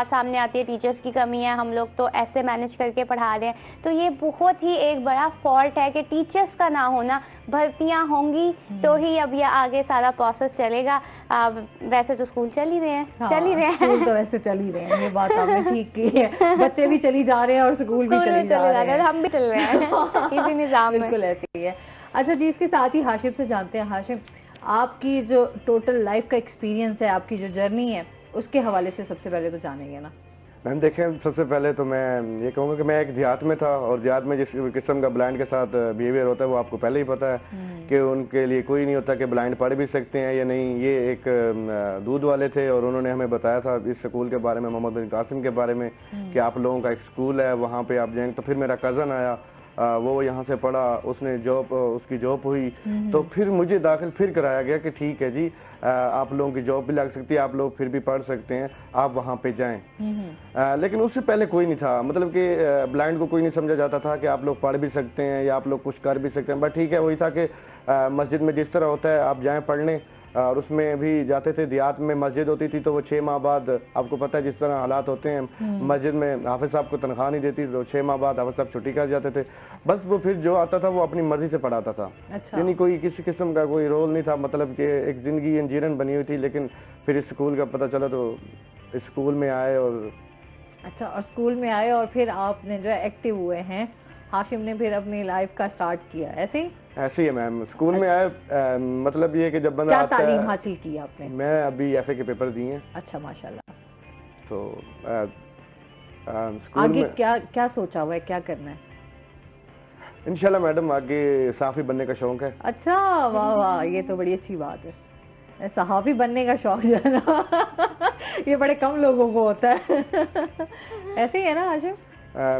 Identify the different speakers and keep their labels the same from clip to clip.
Speaker 1: بات سامنے آتی ہے ٹیچرس کی کمی ہے, ہم لوگ تو ایسے مینج کر کے پڑھا رہے ہیں. تو یہ بہت ہی ایک بڑا فالٹ ہے کہ ٹیچرس کا نہ ہونا. بھرتیاں ہوں گی تو ہی اب یہ آگے سارا پروسیس چلے گا. ویسے تو اسکول چل ہی رہے ہیں, چل ہی رہے ہیں,
Speaker 2: اسکول تو ویسے چل ہی رہے ہیں, یہ بات آپ نے ٹھیک کی ہے. بچے بھی چلی جا رہے ہیں اور اسکول بھی چلی جا رہے ہیں,
Speaker 1: ہم بھی چل رہے ہیں اسی نظام میں.
Speaker 2: بالکل ایسے ہی ہے. اچھا جی, اس کے ساتھ ہی ہاشم سے جانتے ہیں. ہاشم, آپ کی جو ٹوٹل لائف کا ایکسپیرینس ہے, آپ کی جو جرنی ہے, اس کے حوالے سے سب سے پہلے تو جانیں گے نا.
Speaker 3: میم دیکھیں, سب سے پہلے تو میں یہ کہوں گا کہ میں ایک دیہات میں تھا, اور دیہات میں جس قسم کا بلائنڈ کے ساتھ بیہیویئر ہوتا ہے وہ آپ کو پہلے ہی پتہ ہے کہ ان کے لیے کوئی نہیں ہوتا کہ بلائنڈ پڑھ بھی سکتے ہیں یا نہیں. یہ ایک دودھ والے تھے اور انہوں نے ہمیں بتایا تھا اس اسکول کے بارے میں, محمد بن قاسم کے بارے میں, کہ آپ لوگوں کا ایک اسکول ہے, وہاں پہ آپ جائیں. تو پھر میرا کزن آیا, وہ یہاں سے پڑھا, اس نے جاب, اس کی جاب ہوئی, تو پھر مجھے داخل پھر کرایا گیا کہ ٹھیک ہے جی, آپ لوگوں کی جاب بھی لگ سکتی ہے, آپ لوگ پھر بھی پڑھ سکتے ہیں, آپ وہاں پہ جائیں. لیکن اس سے پہلے کوئی نہیں تھا, مطلب کہ بلائنڈ کو کوئی نہیں سمجھا جاتا تھا کہ آپ لوگ پڑھ بھی سکتے ہیں یا آپ لوگ کچھ کر بھی سکتے ہیں. بٹ ٹھیک ہے, وہی تھا کہ مسجد میں جس طرح ہوتا ہے آپ جائیں پڑھنے, اور اس میں بھی جاتے تھے. دیہات میں مسجد ہوتی تھی تو وہ 6 ماہ بعد, آپ کو پتہ ہے جس طرح حالات ہوتے ہیں, مسجد میں حافظ صاحب کو تنخواہ نہیں دیتی, تو 6 ماہ بعد حافظ صاحب چھٹی کر جاتے تھے. بس وہ پھر جو آتا تھا وہ اپنی مرضی سے پڑھاتا تھا, یعنی کوئی کسی قسم کا کوئی رول نہیں تھا. مطلب کہ ایک زندگی انجیرن بنی ہوئی تھی. لیکن پھر اس اسکول کا پتہ چلا تو اسکول میں آئے, اور
Speaker 2: اچھا, اور اسکول میں آئے اور پھر آپ نے جو ہے ایکٹیو ہوئے ہیں. ہاشم نے پھر اپنی لائف کا سٹارٹ کیا ایسے ہی.
Speaker 3: ایسے ہی ہے میم, اسکول میں آئے, مطلب یہ کہ جب بندہ
Speaker 2: کیا
Speaker 3: آتا ہے.
Speaker 2: تعلیم حاصل کی آپ نے؟
Speaker 3: میں ابھی ایف اے کے پیپر دیے ہیں.
Speaker 2: اچھا, ماشاءاللہ.
Speaker 3: تو
Speaker 2: آگے کیا سوچا ہوا ہے, کیا کرنا ہے؟
Speaker 3: انشاءاللہ میڈم آگے صحافی بننے کا شوق ہے.
Speaker 2: اچھا, واہ واہ, یہ تو بڑی اچھی بات ہے. صحافی بننے کا شوق جو ہے نا, یہ بڑے کم لوگوں کو ہوتا ہے. ایسے ہی ہے نا ہاشم؟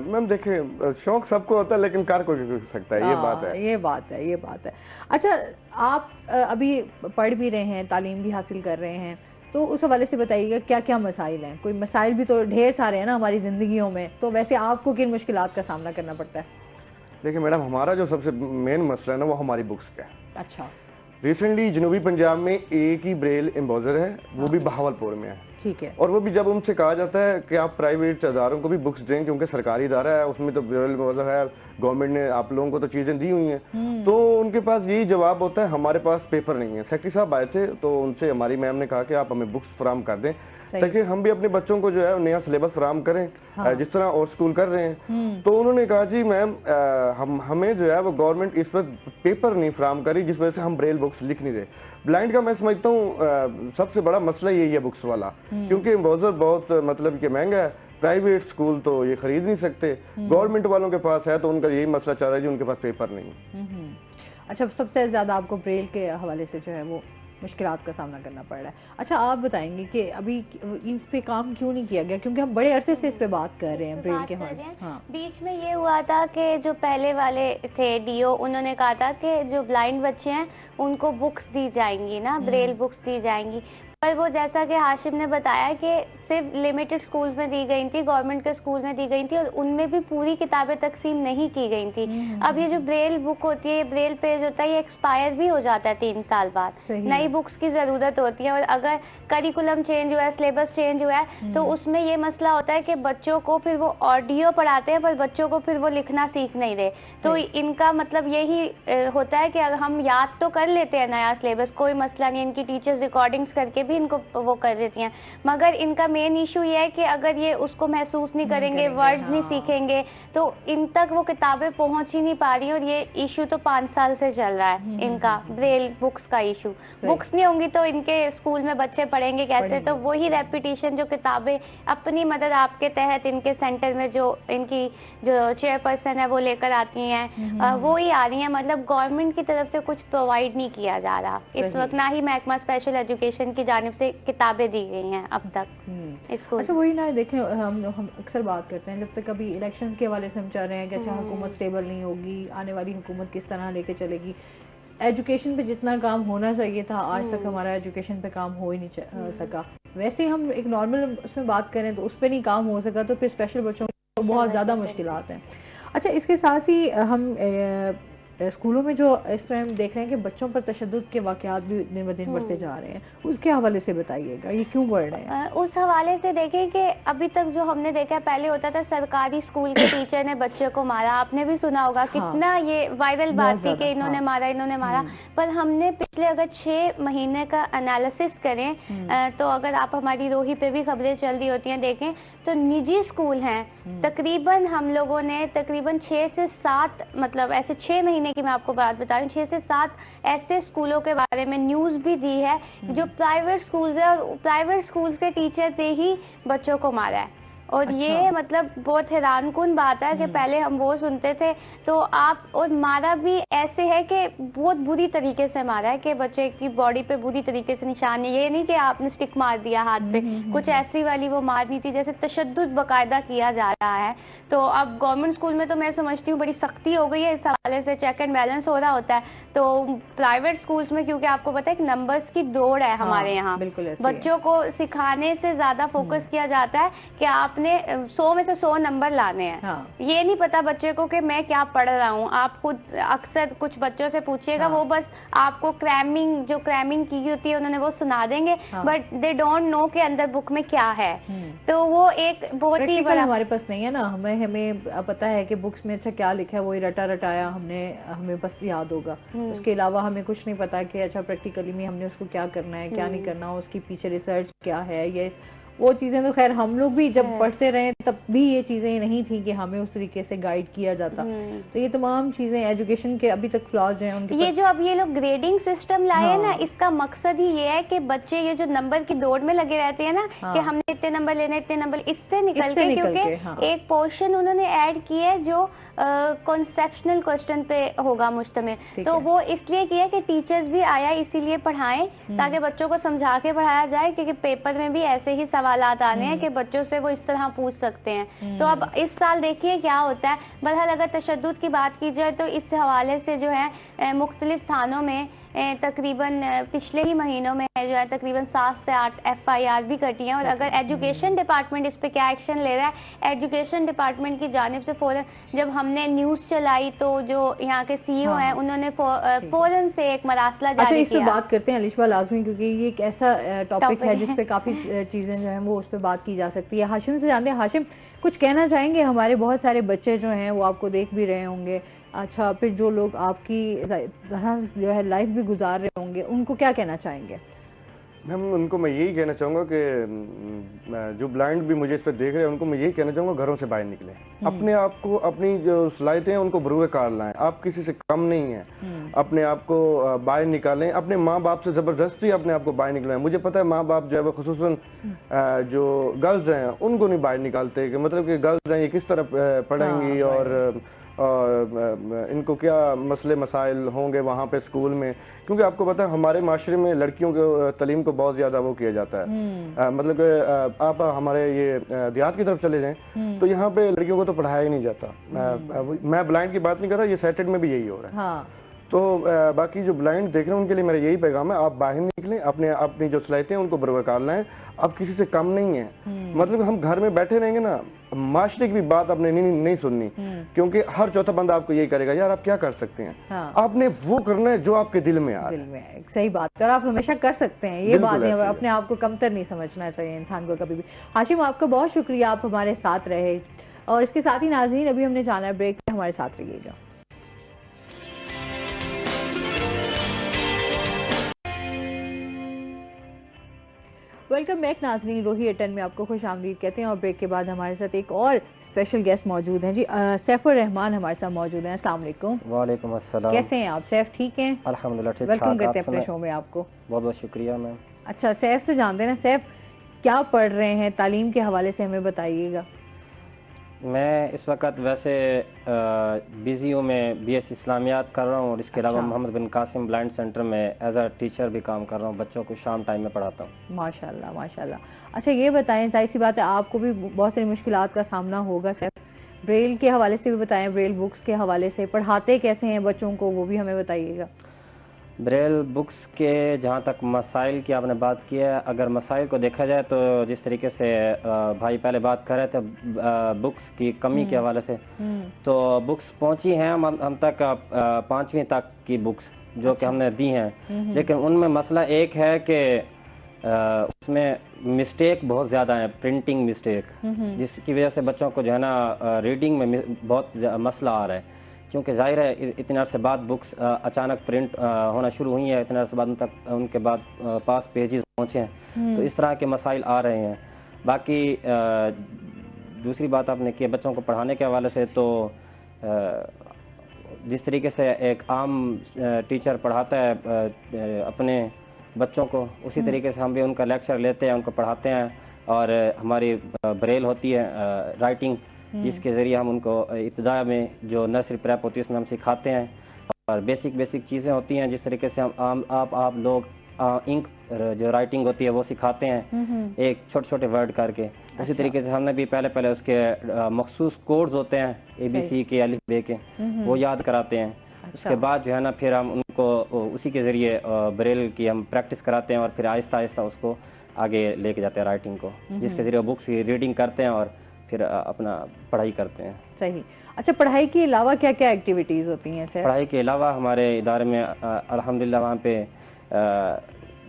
Speaker 3: میم دیکھیں, شوق سب کو ہوتا ہے لیکن کر کوئی سکتا ہے, یہ بات ہے.
Speaker 2: یہ بات ہے, یہ بات ہے. اچھا, آپ ابھی پڑھ بھی رہے ہیں, تعلیم بھی حاصل کر رہے ہیں, تو اس حوالے سے بتائیے گا کیا کیا مسائل ہیں؟ کوئی مسائل بھی تو ڈھیر سارے ہیں نا ہماری زندگیوں میں, تو ویسے آپ کو کن مشکلات کا سامنا کرنا پڑتا ہے؟
Speaker 3: دیکھیں میڈم, ہمارا جو سب سے مین مسئلہ ہے نا وہ ہماری بکس کا ہے.
Speaker 2: اچھا.
Speaker 3: ریسنٹلی جنوبی پنجاب میں ایک ہی بریل امبوزر ہے, وہ بھی بہاولپور میں ہے.
Speaker 2: ٹھیک ہے.
Speaker 3: اور وہ بھی جب ان سے کہا جاتا ہے کہ آپ پرائیویٹ اداروں کو بھی بکس دیں کیونکہ سرکاری ادارہ ہے, اس میں تو بریل امبوزر ہے, گورنمنٹ نے آپ لوگوں کو تو چیزیں دی ہوئی ہیں, تو ان کے پاس یہی جواب ہوتا ہے ہمارے پاس پیپر نہیں ہے. سیکٹری صاحب آئے تھے تو ان سے ہماری میم نے کہا کہ آپ ہمیں بکس فراہم کر دیں تاکہ ہم بھی اپنے بچوں کو جو ہے نیا سلیبس فراہم کریں جس طرح اور اسکول کر رہے ہیں. تو انہوں نے کہا جی میم, ہمیں جو ہے وہ گورنمنٹ اس وقت پیپر نہیں فراہم کری جس وجہ سے ہم بریل بکس لکھ نہیں رہے. بلائنڈ کا میں سمجھتا ہوں سب سے بڑا مسئلہ یہی ہے بکس والا, کیونکہ امبوزر بہت مطلب کہ مہنگا ہے, پرائیویٹ اسکول تو یہ خرید نہیں سکتے, گورنمنٹ والوں کے پاس ہے تو ان کا یہی مسئلہ چل رہا ہے جی ان کے پاس پیپر نہیں.
Speaker 2: اچھا, سب سے زیادہ آپ کو بریل کے حوالے سے جو ہے وہ مشکلات کا سامنا کرنا پڑ رہا ہے. اچھا, آپ بتائیں گے کہ ابھی اس پہ کام کیوں نہیں کیا گیا, کیونکہ ہم بڑے عرصے سے اس پہ بات کر رہے ہیں بریل کے حوالے سے.
Speaker 1: بیچ میں یہ ہوا تھا کہ جو پہلے والے تھے ڈی او, انہوں نے کہا تھا کہ جو بلائنڈ بچے ہیں ان کو بکس دی جائیں گی نا, بریل بکس دی جائیں گی, پر وہ جیسا کہ ہاشم نے بتایا کہ صرف لمیٹڈ اسکولز میں دی گئی تھی, گورنمنٹ کے اسکول میں دی گئی تھی, اور ان میں بھی پوری کتابیں تقسیم نہیں کی گئی تھی. اب یہ جو بریل بک ہوتی ہے, یہ بریل پیج ہوتا ہے, یہ ایکسپائر بھی ہو جاتا ہے 3 سال بعد, نئی بکس کی ضرورت ہوتی ہے. اور اگر کریکولم چینج ہوا ہے, سلیبس چینج ہوا ہے, تو اس میں یہ مسئلہ ہوتا ہے کہ بچوں کو پھر وہ آڈیو پڑھاتے ہیں پر بچوں کو پھر وہ لکھنا سیکھ نہیں رہے. تو ان کا مطلب یہی ہوتا ہے کہ اگر ہم یاد تو کر لیتے ہیں نیا سلیبس, کوئی مسئلہ نہیں, ان کی ٹیچرز ریکارڈنگز کر کے بھی ان کو وہ کر دیتی ہیں, مگر ان کا مین ایشو یہ ہے کہ اگر یہ اس کو محسوس نہیں کریں گے, ورڈز نہیں سیکھیں گے, تو ان تک وہ کتابیں پہنچ ہی نہیں پا رہی. اور یہ ایشو تو 5 سال سے چل رہا ہے ان کا, بریل بکس کا ایشو. بکس نہیں ہوں گی تو ان کے اسکول میں بچے پڑھیں گے کیسے؟ تو وہی ریپیٹیشن جو کتابیں اپنی مدد آپ کے تحت ان کے سینٹر میں جو ان کی جو چیئر پرسن ہے وہ لے کر آتی ہیں, وہی آ رہی ہیں. مطلب گورنمنٹ کی طرف سے کچھ پرووائڈ نہیں کیا جا رہا اس وقت, نہ ہی محکمہ اسپیشل ایجوکیشن کی جانب سے کتابیں دی گئی ہیں اب تک.
Speaker 2: اچھا, وہی نہ دیکھیں, ہم اکثر بات کرتے ہیں جب تک ابھی الیکشن کے حوالے سے ہم چاہ رہے ہیں کہ اچھا حکومت سٹیبل نہیں ہوگی, آنے والی حکومت کس طرح لے کے چلے گی. ایجوکیشن پہ جتنا کام ہونا چاہیے تھا آج تک ہمارا ایجوکیشن پہ کام ہو ہی نہیں سکا. ویسے ہم ایک نارمل اس میں بات کریں تو اس پہ نہیں کام ہو سکا, تو پھر اسپیشل بچوں کو بہت زیادہ مشکلات ہیں. اچھا, اس کے ساتھ ہی ہم اسکولوں میں جو اس طرح ہم دیکھ رہے ہیں کہ بچوں پر تشدد کے واقعات بھی دن بہ دن بڑھتے جا رہے ہیں، اس کے حوالے سے بتائیے گا یہ کیوں بڑھ رہے ہیں؟
Speaker 1: اس حوالے سے دیکھیں کہ ابھی تک جو ہم نے دیکھا ہے، پہلے ہوتا تھا سرکاری اسکول کے ٹیچر نے بچے کو مارا، آپ نے بھی سنا ہوگا کتنا یہ وائرل بات تھی کہ انہوں نے مارا، پر ہم نے پچھلے اگر 6 مہینے کا انالیسس کریں تو اگر آپ ہماری روہی پہ بھی خبریں چل رہی ہوتی ہیں دیکھیں تو نجی اسکول ہیں تقریباً ہم لوگوں نے تقریباً 6 سے 7 مطلب ایسے 6 مہینے کی میں آپ کو بات بتا رہی ہوں، 6 سے 7 ایسے اسکولوں کے بارے میں نیوز بھی دی ہے جو پرائیویٹ اسکولز ہے، اور پرائیویٹ اسکولز کے ٹیچر نے ہی بچوں کو مارا ہے. اور یہ مطلب بہت حیران کن بات ہے کہ پہلے ہم وہ سنتے تھے تو آپ، اور مارا بھی ایسے ہے کہ بہت بری طریقے سے مارا ہے کہ بچے کی باڈی پہ بری طریقے سے نشان ہے، یہ نہیں کہ آپ نے سٹک مار دیا ہاتھ پہ، کچھ ایسی والی وہ مار نہیں تھی جیسے تشدد باقاعدہ کیا جا رہا ہے. تو اب گورنمنٹ اسکول میں تو میں سمجھتی ہوں بڑی سختی ہو گئی ہے، اس حوالے سے چیک اینڈ بیلنس ہو رہا ہوتا ہے. تو پرائیویٹ اسکولس میں کیونکہ آپ کو پتہ ہے ایک نمبرز کی دوڑ ہے ہمارے یہاں، بچوں کو سکھانے سے زیادہ فوکس کیا جاتا ہے کہ آپ نے 100 میں سے 100 نمبر لانے ہیں. یہ نہیں پتا بچے کو کہ میں کیا پڑھ رہا ہوں. آپ خود اکثر کچھ بچوں سے پوچھئے گا وہ بس آپ کو کریمنگ کی ہوتی ہے انہوں نے وہ سنا دیں گے، بٹ دے ڈونٹ نو کہ اندر بک میں کیا ہے. تو وہ ایک بہت ہی بڑا
Speaker 2: ہمارے پاس نہیں ہے نا، ہمیں پتا ہے کہ بکس میں اچھا کیا لکھا ہے وہی رٹایا ہمیں بس یاد ہوگا، اس کے علاوہ ہمیں کچھ نہیں پتا کہ اچھا پریکٹیکلی میں ہم نے اس کو کیا کرنا ہے کیا نہیں کرنا، اس کی پیچھے ریسرچ کیا ہے. یہ وہ چیزیں تو خیر ہم لوگ بھی جب پڑھتے رہے تب بھی یہ چیزیں نہیں تھیں کہ ہمیں اس طریقے سے گائیڈ کیا جاتا. تو یہ تمام چیزیں ایجوکیشن کے ابھی تک فلاز ہیں ان کے.
Speaker 1: یہ جو اب یہ لوگ گریڈنگ سسٹم لائے ہیں نا، اس کا مقصد ہی یہ ہے کہ بچے یہ جو نمبر کی دوڑ میں لگے رہتے ہیں نا کہ ہم نے اتنے نمبر لینے اتنے نمبر، اس سے نکل کے کیونکہ ایک پورشن انہوں نے ایڈ کی ہے جو کنسیپشنل کوسچن پہ ہوگا مشتمل. تو وہ اس لیے کیا کہ ٹیچرز بھی آیا اسی لیے پڑھائیں تاکہ بچوں کو سمجھا کے پڑھایا جائے، کیونکہ پیپر میں بھی ایسے ہی سوالات آنے ہیں کہ بچوں سے وہ اس طرح پوچھ سکتے ہیں. تو اب اس سال دیکھیے کیا ہوتا ہے. بہرحال اگر تشدد کی بات کی جائے تو اس حوالے سے جو ہے مختلف تھانوں میں تقریباً پچھلے ہی مہینوں میں جو ہے تقریباً 7 سے 8 FIR بھی کٹی ہیں. اور اگر ایجوکیشن ڈپارٹمنٹ اس پہ کیا ایکشن لے رہا ہے، ایجوکیشن ڈپارٹمنٹ کی جانب سے فوراً جب ہم نے نیوز چلائی تو جو یہاں کے CEO ہیں انہوں نے فوراً سے ایک مراسلہ جاری کیا.
Speaker 2: اس پہ بات کرتے ہیں علیشہ لازمی، کیونکہ یہ ایک ایسا ٹاپک ہے جس پہ کافی چیزیں جو ہیں وہ اس پہ بات کی جا سکتی ہے. ہاشم سے جانتے ہیں. ہاشم، کچھ کہنا چاہیں گے؟ ہمارے بہت سارے بچے جو ہیں وہ آپ کو دیکھ بھی رہے ہوں گے، اچھا پھر جو لوگ آپ کی طرح جو ہے لائف بھی گزار رہے ہوں گے، ان کو کیا کہنا چاہیں گے؟
Speaker 3: میم ان کو میں یہی کہنا چاہوں گا کہ جو بلائنڈ بھی مجھے اس پہ دیکھ رہے ہیں ان کو میں یہی کہنا چاہوں گا گھروں سے باہر نکلیں، اپنے آپ کو، اپنی جو صلاحیتیں ہیں ان کو بروئے کار لائیں. آپ کسی سے کم نہیں ہیں، اپنے آپ کو باہر نکالیں. اپنے ماں باپ سے زبردستی اپنے آپ کو باہر نکلائیں. مجھے پتا ہے ماں باپ جو ہے وہ خصوصاً جو گرلز ہیں ان کو نہیں باہر نکالتے کہ مطلب کہ گرلز ہیں یہ کس طرح پڑھیں گی اور ان کو کیا مسئلے مسائل ہوں گے وہاں پہ اسکول میں. کیونکہ آپ کو پتا ہے ہمارے معاشرے میں لڑکیوں کے تعلیم کو بہت زیادہ وہ کیا جاتا ہے. مطلب کہ آپ ہمارے یہ دیہات کی طرف چلے جائیں تو یہاں پہ لڑکیوں کو تو پڑھایا ہی نہیں جاتا. میں بلائنڈ کی بات نہیں کر رہا، یہ سیٹڈ میں بھی یہی ہو رہا ہے. تو باقی جو بلائنڈ دیکھ رہے ہیں ان کے لیے میرا یہی پیغام ہے، آپ باہر نکلیں، اپنی جو صلاحیتیں ہیں ان کو بروئے کار لائیں. اب کسی سے کم نہیں ہے. مطلب ہم گھر میں بیٹھے رہیں گے نا، معاشرے کی بھی بات آپ نے نہیں سننی، کیونکہ ہر چوتھا بندہ آپ کو یہی کرے گا یار آپ کیا کر سکتے ہیں. آپ نے وہ کرنا ہے جو آپ کے دل میں آ رہا ہے.
Speaker 2: صحیح بات ہے، اور آپ ہمیشہ کر سکتے ہیں. یہ بات ہے، اپنے آپ کو کمتر نہیں سمجھنا چاہیے انسان کو کبھی بھی. ہاشم آپ کا بہت شکریہ، آپ ہمارے ساتھ رہے. اور اس کے ساتھ ہی ناظرین ابھی ہم نے جانا ہے بریک پہ، ہمارے ساتھ رہیے گا. ویلکم بیک ناظرین، روہی ایٹن میں آپ کو خوش آمدید کہتے ہیں. اور بریک کے بعد ہمارے ساتھ ایک اور اسپیشل گیسٹ موجود ہیں. جی سیف الرحمان ہمارے ساتھ موجود ہیں. السلام علیکم.
Speaker 4: وعلیکم السلام.
Speaker 2: کیسے ہیں آپ سیف؟ ٹھیک ہیں
Speaker 4: الحمدللہ ٹھیک.
Speaker 2: ویلکم کرتے ہیں اپنے شو میں آپ کو.
Speaker 4: بہت بہت شکریہ میم.
Speaker 2: اچھا سیف سے جانتے ہیں نا، سیف کیا پڑھ رہے ہیں؟ تعلیم کے حوالے سے ہمیں بتائیے گا.
Speaker 4: میں اس وقت ویسے بزی ہوں، میں BS اسلامیات کر رہا ہوں، اور اس کے علاوہ محمد بن قاسم بلائنڈ سینٹر میں ایز اے ٹیچر بھی کام کر رہا ہوں. بچوں کو شام ٹائم میں پڑھاتا ہوں.
Speaker 2: ماشاء اللہ ماشاء اللہ. اچھا یہ بتائیں، ظاہر سی بات ہے آپ کو بھی بہت ساری مشکلات کا سامنا ہوگا سیف. بریل کے حوالے سے بھی بتائیں، بریل بکس کے حوالے سے پڑھاتے کیسے ہیں بچوں کو وہ بھی ہمیں بتائیے گا.
Speaker 4: بریل بکس کے جہاں تک مسائل کی آپ نے بات کی ہے، اگر مسائل کو دیکھا جائے تو جس طریقے سے بھائی پہلے بات کر رہے تھے بکس کی کمی کے حوالے سے، تو بکس پہنچی ہیں ہم تک 5ویں تک کی بکس جو کہ ہم نے دی ہیں، لیکن ان میں مسئلہ ایک ہے کہ اس میں مسٹیک بہت زیادہ ہیں، پرنٹنگ مسٹیک، جس کی وجہ سے بچوں کو جو ہے نا ریڈنگ میں بہت مسئلہ آ رہا ہے، کیونکہ ظاہر ہے اتنے عرصے بعد بکس اچانک پرنٹ ہونا شروع ہوئی ہیں، اتنے عرصے بعد ان کے بعد پاس پیجز پہنچے ہیں، تو اس طرح کے مسائل آ رہے ہیں۔ باقی دوسری بات آپ نے کی بچوں کو پڑھانے کے حوالے سے، تو جس طریقے سے ایک عام ٹیچر پڑھاتا ہے اپنے بچوں کو، اسی طریقے سے ہم بھی ان کا لیکچر لیتے ہیں، ان کو پڑھاتے ہیں، اور ہماری بریل ہوتی ہے رائٹنگ، جس کے ذریعے ہم ان کو ابتدا میں جو نرسری پریپ ہوتی ہے اس میں ہم سکھاتے ہیں، اور بیسک چیزیں ہوتی ہیں جس طریقے سے ہم آپ لوگ انک جو رائٹنگ ہوتی ہے وہ سکھاتے ہیں ایک چھوٹے ورڈ کر کے، اسی طریقے سے ہم نے بھی پہلے اس کے مخصوص کوڈز ہوتے ہیں ABC کے، الف ب کے، وہ یاد کراتے ہیں۔ اس کے بعد جو ہے نا پھر ہم ان کو اسی کے ذریعے بریل کی ہم پریکٹس کراتے ہیں، اور پھر آہستہ آہستہ اس کو آگے لے کے جاتے ہیں رائٹنگ کو، جس کے ذریعے بکس کی ریڈنگ کرتے ہیں اور پھر اپنا پڑھائی کرتے ہیں۔
Speaker 2: صحیح۔ اچھا، پڑھائی کے علاوہ کیا کیا ایکٹیویٹیز ہوتی ہیں سر؟
Speaker 4: پڑھائی کے علاوہ ہمارے ادارے میں الحمدللہ وہاں پہ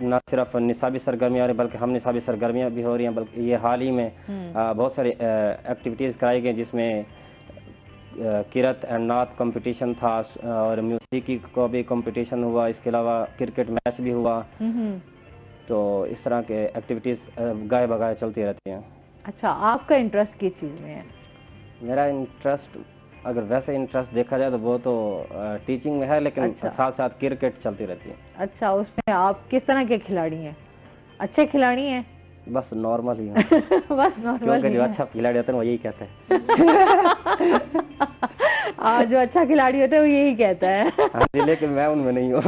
Speaker 4: نہ صرف نصابی سرگرمیاں بلکہ ہم نصابی سرگرمیاں بھی ہو رہی ہیں، بلکہ یہ حال ہی میں بہت ساری ایکٹیویٹیز کرائی گئی، جس میں قرأت اینڈ نعت کمپٹیشن تھا، اور موسیقی کو بھی کمپٹیشن ہوا، اس کے علاوہ کرکٹ میچ بھی ہوا، تو اس طرح کے ایکٹیویٹیز گاہے بگاہے چلتی رہتی ہیں۔
Speaker 2: اچھا، آپ کا انٹرسٹ کس چیز میں ہے؟
Speaker 4: میرا انٹرسٹ اگر ویسے انٹرسٹ دیکھا جائے تو وہ تو ٹیچنگ میں ہے، لیکن ساتھ ساتھ کرکٹ چلتی رہتی ہے۔
Speaker 2: اچھا، اس میں آپ کس طرح کے کھلاڑی ہیں؟ اچھے کھلاڑی ہیں؟
Speaker 4: بس نارمل ہی ہیں،
Speaker 2: بس نارمل،
Speaker 4: کیونکہ جو اچھا کھلاڑی ہوتے ہیں وہ یہی کہتے ہیں۔
Speaker 2: جو اچھا کھلاڑی ہوتا ہے وہ یہی کہتا ہے۔
Speaker 4: ہاں جی، لیکن میں ان میں نہیں ہوں۔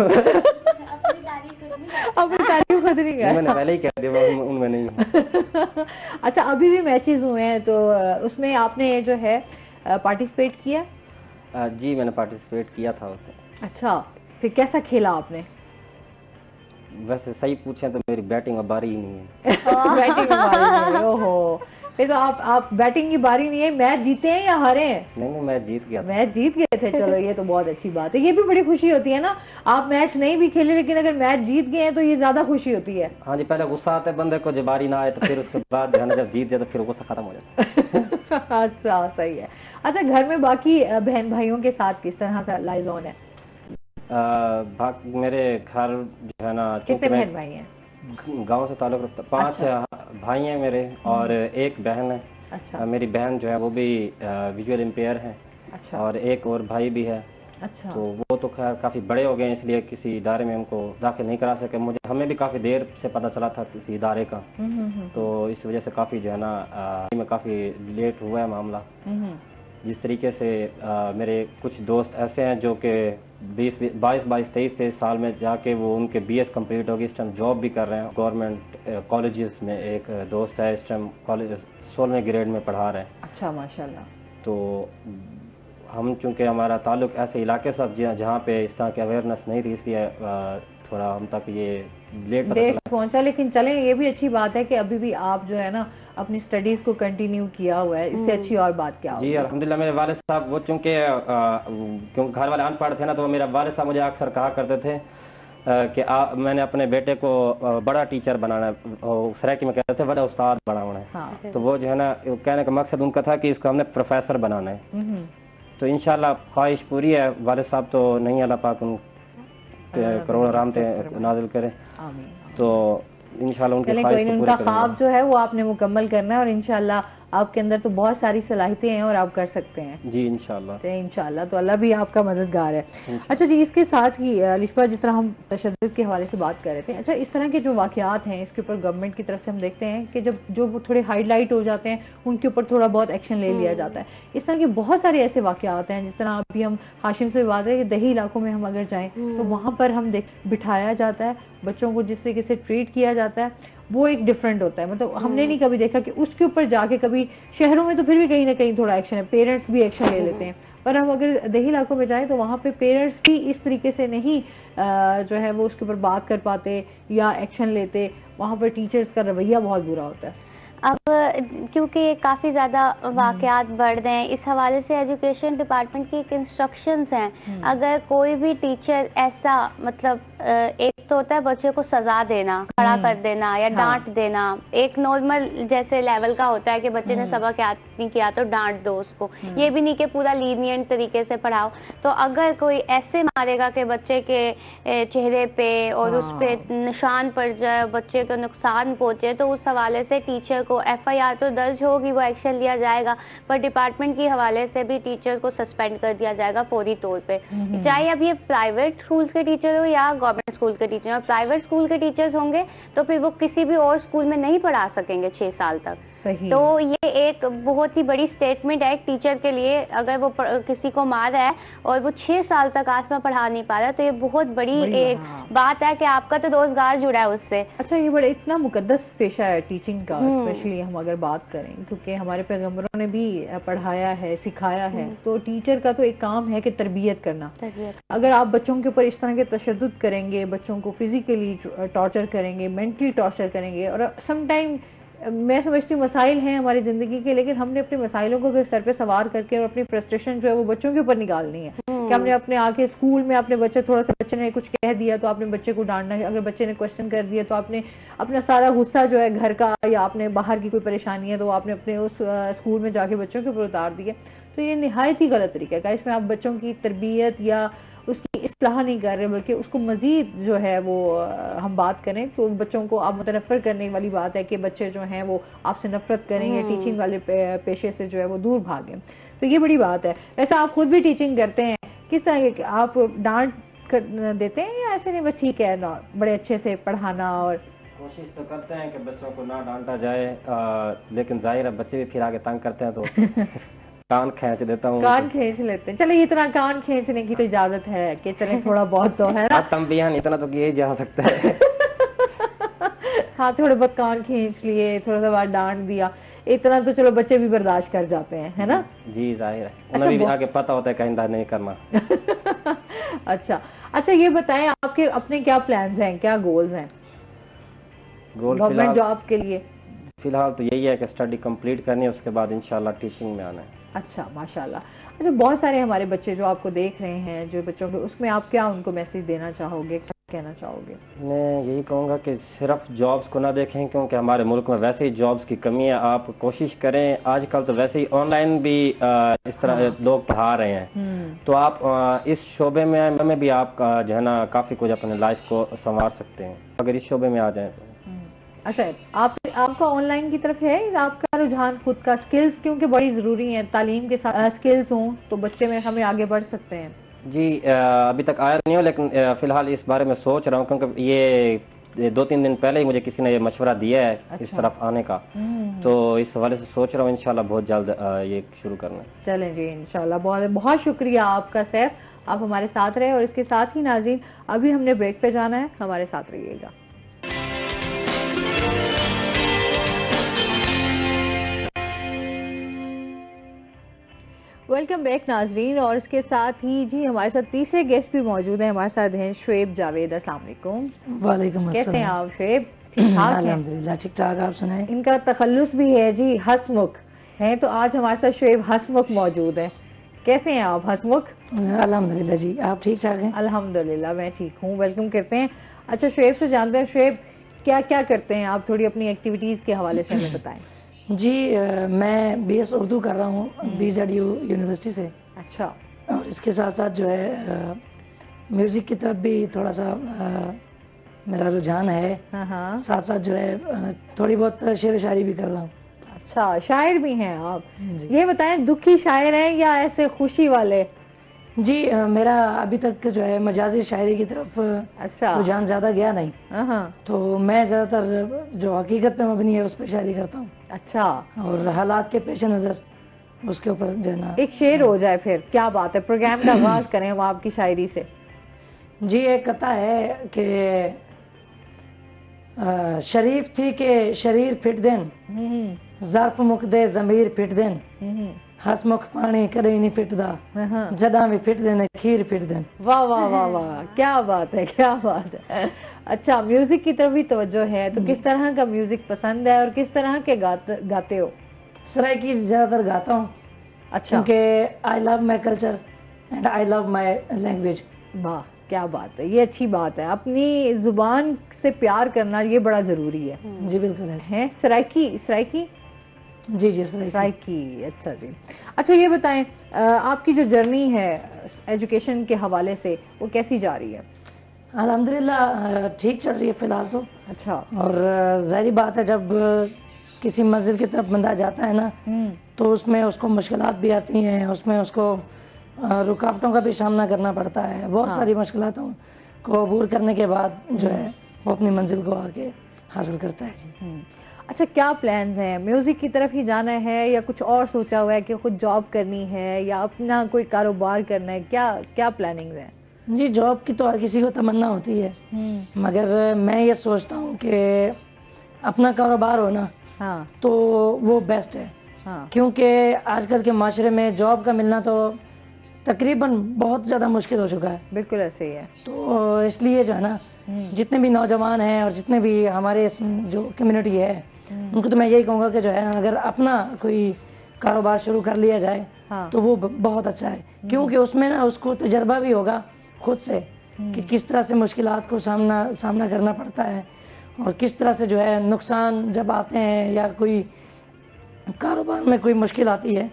Speaker 2: اپنی تعریف خود نہیں کر،
Speaker 4: میں نے پہلے ہی کہہ دیا میں ان میں نہیں ہوں۔
Speaker 2: اچھا، ابھی بھی میچز ہوئے ہیں تو اس میں آپ نے جو ہے پارٹیسپیٹ کیا؟
Speaker 4: جی، میں نے پارٹیسپیٹ کیا تھا اس میں۔
Speaker 2: اچھا، پھر کیسا کھیلا آپ نے؟
Speaker 4: ویسے صحیح پوچھیں تو میری بیٹنگ اب باری ہی نہیں ہے۔
Speaker 2: بیٹنگ کی باری نہیں ہے، اوہو، پھر تو آپ بیٹنگ کی باری نہیں ہے، میچ جیتے ہیں یا ہارے ہیں؟
Speaker 4: نہیں، میں جیت گیا،
Speaker 2: میچ جیت گئے تھے، چلو یہ تو بہت اچھی بات ہے، یہ بھی بڑی خوشی ہوتی ہے نا، آپ میچ نہیں بھی کھیلے لیکن اگر میچ جیت گئے ہیں تو یہ زیادہ خوشی ہوتی ہے۔
Speaker 4: ہاں جی، پہلے غصہ آتا ہے بندے کو جب باری نہ آئے، تو پھر اس کے بعد جو ہے نا جب جیت جائے تو پھر غصہ ختم ہو جاتا ہے۔
Speaker 2: اچھا، صحیح ہے۔ اچھا، گھر میں باقی بہن بھائیوں کے ساتھ کس طرح سے لائز آن ہے؟
Speaker 4: میرے گھر جو ہے نا،
Speaker 2: کتنے بہن بھائی ہیں؟
Speaker 4: گاؤں سے تعلق رکھتا، 5 بھائی ہیں میرے اور ایک بہن ہے۔
Speaker 2: اچھا،
Speaker 4: میری بہن جو ہے وہ بھی ویژول امپیئر ہے،
Speaker 2: اچھا،
Speaker 4: اور ایک اور بھائی بھی ہے،
Speaker 2: اچھا،
Speaker 4: تو وہ تو خیر کافی بڑے ہو گئے ہیں، اس لیے کسی ادارے میں ان کو داخل نہیں کرا سکے۔ ہمیں بھی کافی دیر سے پتہ چلا تھا کسی ادارے کا، تو اس وجہ سے کافی جو ہے نا میں کافی لیٹ ہوا ہے معاملہ۔ جس طریقے سے میرے کچھ دوست ایسے ہیں جو کہ 22-23 سال میں جا کے وہ ان کے BS کمپلیٹ ہوگی، اس ٹائم جاب بھی کر رہے ہیں گورنمنٹ کالجز میں۔ ایک دوست ہے اس ٹائم کالج 16ویں گریڈ میں پڑھا رہے ہیں۔
Speaker 2: اچھا، ماشاءاللہ۔
Speaker 4: تو ہم چونکہ ہمارا تعلق ایسے علاقے سے جہاں پہ اس طرح کی اویئرنیس نہیں تھی، اس لیے تھوڑا ہم تک یہ لیٹ
Speaker 2: پہنچا، لیکن چلیں یہ بھی اچھی بات ہے کہ ابھی بھی آپ جو ہے نا اپنی سٹڈیز کو کنٹینیو کیا ہوا ہے، اس سے اچھی اور بات کیا ہوگی؟
Speaker 4: جی الحمدللہ۔ میرے والد صاحب وہ چونکہ گھر والے ان پڑھ تھے نا، تو میرے والد صاحب مجھے اکثر کہا کرتے تھے کہ میں نے اپنے بیٹے کو بڑا ٹیچر بنانا ہے، سریکی میں کہتے تھے بڑا استاد بنانا ہے، تو وہ جو ہے نا کہنے کا مقصد ان کا تھا کہ اس کو ہم نے پروفیسر بنانا ہے۔ تو انشاءاللہ خواہش پوری ہے، والد صاحب تو نہیں، اللہ پاک ان کروڑ رحمتیں نازل کرے، تو انشاءاللہ ان کی خواہش کو پورا کریں گے۔
Speaker 2: خواب جو ہے وہ آپ نے مکمل کرنا ہے، اور انشاءاللہ آپ کے اندر تو بہت ساری صلاحیتیں ہیں اور آپ کر سکتے ہیں۔
Speaker 4: جی انشاءاللہ،
Speaker 2: انشاءاللہ تو اللہ بھی آپ کا مددگار ہے۔ اچھا جی، اس کے ساتھ ہی لشبہ، جس طرح ہم تشدد کے حوالے سے بات کر رہے تھے، اچھا اس طرح کے جو واقعات ہیں اس کے اوپر گورنمنٹ کی طرف سے ہم دیکھتے ہیں کہ جو تھوڑے ہائی لائٹ ہو جاتے ہیں ان کے اوپر تھوڑا بہت ایکشن لے لیا جاتا ہے۔ اس طرح کے بہت سارے ایسے واقعات ہیں، جس طرح ابھی ہم ہاشم سے بات ہے کہ دیہی علاقوں میں ہم اگر جائیں تو وہاں پر ہم بٹھایا جاتا ہے بچوں کو، جس طریقے سے ٹریٹ کیا جاتا ہے، وہ ایک ڈفرینٹ ہوتا ہے. مطلب ہم نے نہیں کبھی دیکھا کہ اس کے اوپر جا کے کبھی, شہروں میں تو پھر بھی کہیں نہ کہیں تھوڑا ایکشن ہے, پیرنٹس بھی ایکشن لے لیتے ہیں, پر ہم اگر دیہی علاقوں میں جائیں تو وہاں پہ پیرنٹس بھی اس طریقے سے نہیں جو ہے وہ اس کے اوپر بات کر پاتے یا ایکشن لیتے. وہاں پر ٹیچرز کا رویہ بہت برا ہوتا ہے.
Speaker 1: اب کیونکہ کافی زیادہ واقعات بڑھ رہے ہیں, اس حوالے سے ایجوکیشن ڈپارٹمنٹ کی ایک انسٹرکشنز ہیں, اگر کوئی بھی ٹیچر ایسا, مطلب ایک تو ہوتا ہے بچے کو سزا دینا, کھڑا کر دینا یا ڈانٹ دینا, ایک نارمل جیسے لیول کا ہوتا ہے کہ بچے نے سبق یاد نہیں کیا تو ڈانٹ دو اس کو, یہ بھی نہیں کہ پورا لینینٹ طریقے سے پڑھاؤ. تو اگر کوئی ایسے مارے گا کہ بچے کے چہرے پہ اور اس پہ نشان پڑ جائے, بچے کو نقصان پہنچے, تو اس حوالے سے ٹیچر کو ایف آئی آر تو درج ہوگی, وہ ایکشن لیا جائے گا, پر ڈپارٹمنٹ کے حوالے سے بھی ٹیچر کو سسپینڈ کر دیا جائے گا فوری طور پہ, چاہے اب یہ پرائیویٹ اسکولس کے ٹیچر ہو یا گورنمنٹ اسکول کے ٹیچر. پرائیویٹ اسکول کے ٹیچرز ہوں گے تو پھر وہ کسی بھی اور اسکول میں نہیں پڑھا سکیں گے 6 سال تک. تو یہ ایک بہت ہی بڑی اسٹیٹمنٹ ہے ایک ٹیچر کے لیے, اگر وہ کسی کو مار رہا ہے اور وہ 6 سال تک آس میں پڑھا نہیں پا رہا, تو یہ بہت بڑی ایک بات ہے کہ آپ کا تو روزگار جڑا ہے اس سے.
Speaker 2: اچھا, یہ بڑا اتنا مقدس پیشہ ہے ٹیچنگ کا, اسپیشلی ہم اگر بات کریں, کیونکہ ہمارے پیغمبروں نے بھی پڑھایا ہے, سکھایا ہے. تو ٹیچر کا تو ایک کام ہے کہ تربیت کرنا. اگر آپ بچوں کے اوپر اس طرح کے تشدد کریں گے, بچوں کو فزیکلی ٹارچر کریں گے, مینٹلی ٹارچر کریں گے, اور سم ٹائم میں سمجھتی ہوں مسائل ہیں ہماری زندگی کے, لیکن ہم نے اپنے مسائلوں کو اگر سر پہ سوار کر کے اور اپنی فرسٹریشن جو ہے وہ بچوں کے اوپر نکالنی ہے, کہ ہم نے اپنے آ کے اسکول میں اپنے بچے, تھوڑا سا بچے نے کچھ کہہ دیا تو آپ نے بچے کو ڈانٹنا ہے, اگر بچے نے کوشچن کر دیا تو آپ نے اپنا سارا غصہ جو ہے گھر کا یا آپ نے باہر کی کوئی پریشانی ہے تو آپ نے اپنے اس اسکول میں جا کے بچوں کے اوپر اتار دیا. تو یہ نہایت ہی غلط طریقہ ہے. اس میں آپ بچوں کی تربیت یا اس کی اصلاح نہیں کر رہے, بلکہ اس کو مزید جو ہے وہ ہم بات کریں تو بچوں کو آپ متنفر کرنے والی بات ہے کہ بچے جو ہیں وہ آپ سے نفرت کریں یا ٹیچنگ والے پیشے سے جو ہے وہ دور بھاگیں. تو یہ بڑی بات ہے. ویسے آپ خود بھی ٹیچنگ کرتے ہیں, کس طرح کے آپ ڈانٹ دیتے ہیں یا ایسے نہیں بس ٹھیک ہے بڑے اچھے سے پڑھانا؟ اور
Speaker 4: کوشش تو کرتے ہیں کہ بچوں کو نہ ڈانٹا جائے, لیکن ظاہر ہے بچے بھی پھر آگے تنگ کرتے ہیں تو کان کھینچ دیتا ہوں.
Speaker 2: کان کھینچ لیتے ہیں. چلے اتنا کان کھینچنے کی تو اجازت ہے کہ چلیں تھوڑا بہت تو ہے نا,
Speaker 4: تنبیہاً اتنا تو کیا ہی جا سکتا ہے.
Speaker 2: ہاں, تھوڑے بہت کان کھینچ لیے, تھوڑا سا بات ڈانٹ دیا, اتنا تو چلو بچے بھی برداشت کر جاتے ہیں, ہے نا.
Speaker 4: جی ظاہر ہے, انہیں بھی آگے پتہ ہوتا ہے کہ آئندہ نہیں کرنا.
Speaker 2: اچھا یہ بتائیں آپ کے اپنے کیا پلانز ہیں, کیا گولز ہیں گورنمنٹ جاب کے لیے؟
Speaker 4: فی الحال تو یہی ہے کہ اسٹڈی کمپلیٹ کرنی ہے, اس کے بعد انشاءاللہ ٹیچنگ میں آنا ہے.
Speaker 2: اچھا ماشاءاللہ. اچھا, بہت سارے ہمارے بچے جو آپ کو دیکھ رہے ہیں, جو بچوں کے, اس میں آپ کیا ان کو میسج دینا چاہو گے, کیا کہنا چاہو گے؟
Speaker 4: میں یہی کہوں گا کہ صرف جابس کو نہ دیکھیں, کیونکہ ہمارے ملک میں ویسے ہی جابس کی کمی ہے. آپ کوشش کریں, آج کل تو ویسے ہی آن لائن بھی اس طرح لوگ پڑھا رہے ہیں, تو آپ اس شعبے میں بھی آپ کا جو ہے نا کافی کچھ اپنے لائف کو سنوار سکتے ہیں اگر اس شعبے میں آ جائیں تو.
Speaker 2: اچھا, آپ کا آن لائن کی طرف ہے آپ کا رجحان خود کا؟ سکلز کیونکہ بڑی ضروری ہیں, تعلیم کے ساتھ سکلز ہوں تو بچے میں ہمیں آگے بڑھ سکتے ہیں.
Speaker 4: جی ابھی تک آیا نہیں ہوں, لیکن فی الحال اس بارے میں سوچ رہا ہوں, کیونکہ یہ 2-3 دن پہلے ہی مجھے کسی نے یہ مشورہ دیا ہے اس طرف آنے کا, تو اس حوالے سے سوچ رہا ہوں انشاءاللہ بہت جلد یہ شروع کرنا ہے.
Speaker 2: چلیں جی انشاءاللہ. بہت بہت شکریہ آپ کا سیف, آپ ہمارے ساتھ رہے, اور اس کے ساتھ ہی ناظرین ابھی ہم نے بریک پہ جانا ہے, ہمارے ساتھ رہیے گا. ویلکم بیک ناظرین, اور اس کے ساتھ ہی جی ہمارے ساتھ تیسرے گیسٹ بھی موجود ہیں. ہمارے ساتھ ہیں شعیب جاوید. السلام علیکم.
Speaker 5: وعلیکم السلام.
Speaker 2: کیسے ہیں آپ شعیب؟ ٹھیک ٹھاک ہیں؟
Speaker 5: الحمدللہ ٹھیک ٹھاک. آپ سنائیں.
Speaker 2: ان کا تخلص بھی ہے جی ہسمکھ ہیں, تو آج ہمارے ساتھ شعیب ہسمکھ موجود ہیں. کیسے ہیں آپ ہسمکھ؟
Speaker 5: الحمدللہ جی, آپ ٹھیک ٹھاک ہیں؟
Speaker 2: الحمدللہ میں ٹھیک ہوں. ویلکم کرتے ہیں. اچھا شعیب سے جانتے ہیں, شعیب کیا کیا کرتے ہیں آپ, تھوڑی اپنی ایکٹیویٹیز کے حوالے سے ہمیں بتائیں.
Speaker 5: جی میں بی ایس اردو کر رہا ہوں BZU یونیورسٹی سے.
Speaker 2: اچھا.
Speaker 5: اور اس کے ساتھ ساتھ جو ہے میوزک کی طرف بھی تھوڑا سا میرا رجحان ہے. ساتھ ساتھ جو ہے تھوڑی بہت شعر و شاعری بھی کر رہا ہوں.
Speaker 2: اچھا, شاعر بھی ہیں آپ. یہ بتائیں دکھی شاعر ہیں یا ایسے خوشی والے؟
Speaker 5: جی میرا ابھی تک جو ہے مجازی شاعری کی طرف رجحان زیادہ گیا نہیں, تو میں زیادہ تر جو حقیقت پہ مبنی ہے اس پہ شاعری کرتا ہوں.
Speaker 2: اچھا.
Speaker 5: اور حالات کے پیش نظر اس کے اوپر جو ہے نا
Speaker 2: ایک شعر ہو جائے پھر کیا بات ہے, پروگرام کا آغاز کریں ہم آپ کی شاعری سے.
Speaker 5: جی ایک قطعہ ہے کہ شریف تھی کہ شریر پھٹ دین ظرف مک دے ضمیر پھٹ دین ہس مکھ پانی کدی نہیں پھٹدا جداں بھی پھٹ دین کھیر پھٹ دین.
Speaker 2: واہ واہ واہ واہ، کیا بات ہے، کیا بات ہے. اچھا، میوزک کی طرف بھی توجہ ہے، تو کس طرح کا میوزک پسند ہے اور کس طرح کے گاتے ہو؟
Speaker 5: سرائکی زیادہ تر گاتا ہوں.
Speaker 2: اچھا،
Speaker 5: کیونکہ I love my culture and I love my language.
Speaker 2: واہ کیا بات ہے، یہ اچھی بات ہے. اپنی زبان سے پیار کرنا یہ بڑا ضروری ہے.
Speaker 5: جی بالکل
Speaker 2: ہے سرائکی.
Speaker 5: جی جی
Speaker 2: سرائکی. اچھا جی. اچھا یہ بتائیں، آپ کی جو جرنی ہے ایجوکیشن کے حوالے سے وہ کیسی جا رہی ہے؟
Speaker 5: الحمدللہ ٹھیک چل رہی ہے فی الحال تو.
Speaker 2: اچھا.
Speaker 5: اور ظاہری بات ہے جب کسی منزل کی طرف بندہ جاتا ہے نا تو اس میں اس کو مشکلات بھی آتی ہیں، اس میں اس کو رکاوٹوں کا بھی سامنا کرنا پڑتا ہے. بہت ساری مشکلاتوں کو عبور کرنے کے بعد جو ہے وہ اپنی منزل کو آ کے حاصل کرتا ہے. جی.
Speaker 2: اچھا، کیا پلانز ہیں؟ میوزک کی طرف ہی جانا ہے یا کچھ اور سوچا ہوا ہے کہ خود جاب کرنی ہے یا اپنا کوئی کاروبار کرنا ہے؟ کیا پلاننگز ہیں؟
Speaker 5: جی جاب کی تو ہر کسی کو تمنا ہوتی ہے، مگر میں یہ سوچتا ہوں کہ اپنا کاروبار ہو نا تو وہ بیسٹ ہے. کیونکہ آج کل کے معاشرے میں جاب کا ملنا تو تقریباً بہت زیادہ مشکل ہو چکا ہے.
Speaker 2: بالکل ایسے ہی ہے.
Speaker 5: تو اس لیے جو ہے نا جتنے بھی نوجوان ہیں اور جتنے بھی ہمارے جو کمیونٹی ہے ان کو تو میں یہی کہوں گا کہ جو ہے اگر اپنا کوئی کاروبار شروع کر لیا جائے تو وہ بہت اچھا ہے. کیونکہ اس میں نا اس کو تجربہ بھی ہوگا خود سے کہ کس طرح سے مشکلات کو سامنا کرنا پڑتا ہے اور کس طرح سے جو ہے نقصان جب آتے ہیں یا کوئی کاروبار میں کوئی مشکل آتی ہے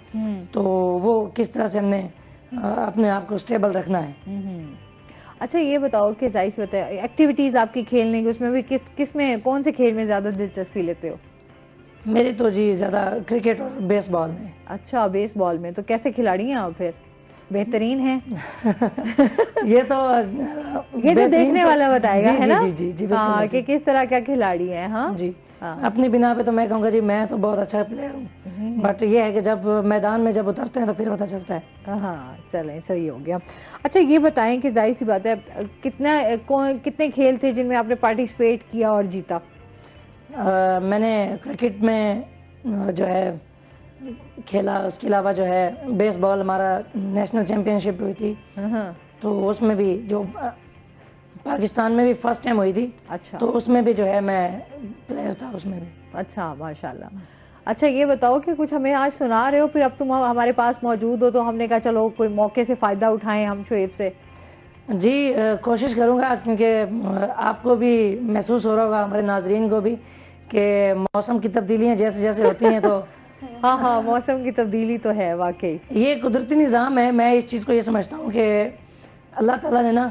Speaker 5: تو وہ کس طرح سے ہم نے اپنے آپ کو اسٹیبل رکھنا ہے.
Speaker 2: اچھا یہ بتاؤ کہ ظاہر سی بتائے ایکٹیویٹیز آپ کی کھیلنے کی، اس میں بھی کس میں کون سے کھیل میں زیادہ دلچسپی لیتے ہو؟
Speaker 5: میری تو جی زیادہ کرکٹ اور بیس بال میں.
Speaker 2: اچھا، بیس بال میں. تو کیسے کھلاڑی ہیں آپ پھر؟ بہترین ہیں؟
Speaker 5: یہ تو
Speaker 2: دیکھنے والا بتائے گا ہے نا
Speaker 5: ہاں
Speaker 2: کہ کس طرح کا کھلاڑی ہے. ہاں
Speaker 5: جی. اپنی بنا پہ تو میں کہوں گا جی میں تو بہت اچھا پلیئر ہوں، بٹ یہ ہے کہ جب میدان میں جب اترتے ہیں تو پھر پتہ چلتا ہے.
Speaker 2: ہاں چلیں صحیح ہو گیا. اچھا یہ بتائیں کہ ظاہر سی بات ہے کتنے کھیل تھے جن میں آپ نے پارٹیسپیٹ کیا اور جیتا؟
Speaker 5: میں نے کرکٹ میں جو ہے کھیلا، اس کے علاوہ جو ہے بیس بال ہمارا نیشنل چیمپئن شپ ہوئی تھی تو اس میں بھی جو پاکستان میں بھی فرسٹ ٹائم ہوئی تھی.
Speaker 2: اچھا.
Speaker 5: تو اس میں بھی جو ہے میں پلیئر تھا اس میں بھی.
Speaker 2: اچھا ماشاءاللہ. اچھا یہ بتاؤ کہ کچھ ہمیں آج سنا رہے ہو، پھر اب تم ہمارے پاس موجود ہو تو ہم نے کہا چلو کوئی موقع سے فائدہ اٹھائیں ہم شعیب سے.
Speaker 5: جی کوشش کروں گا کیونکہ آپ کو بھی محسوس ہو رہا ہوگا، ہمارے ناظرین کو بھی، کہ موسم کی تبدیلیاں جیسے جیسے ہوتی ہیں تو
Speaker 2: ہاں موسم کی تبدیلی تو ہے واقعی. یہ
Speaker 5: قدرتی نظام ہے. میں اس چیز کو یہ سمجھتا ہوں کہ اللہ تعالیٰ نے نا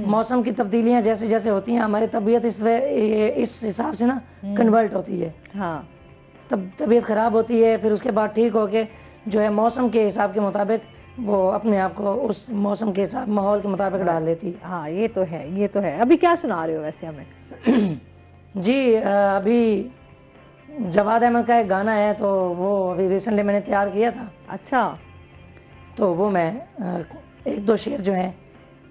Speaker 5: موسم کی تبدیلیاں جیسے جیسے ہوتی ہیں ہماری طبیعت اس حساب سے نا کنورٹ ہوتی ہے.
Speaker 2: ہاں
Speaker 5: تب طبیعت خراب ہوتی ہے، پھر اس کے بعد ٹھیک ہو کے جو ہے موسم کے حساب کے مطابق وہ اپنے آپ کو اس موسم کے حساب ماحول کے مطابق ڈال لیتی.
Speaker 2: ہاں یہ تو ہے. ابھی کیا سنا رہے ہو ویسے ہمیں؟
Speaker 5: جی ابھی جواد احمد کا ایک گانا ہے تو وہ ابھی ریسنٹلی میں نے تیار کیا تھا.
Speaker 2: اچھا.
Speaker 5: تو وہ میں ایک دو شعر جو ہیں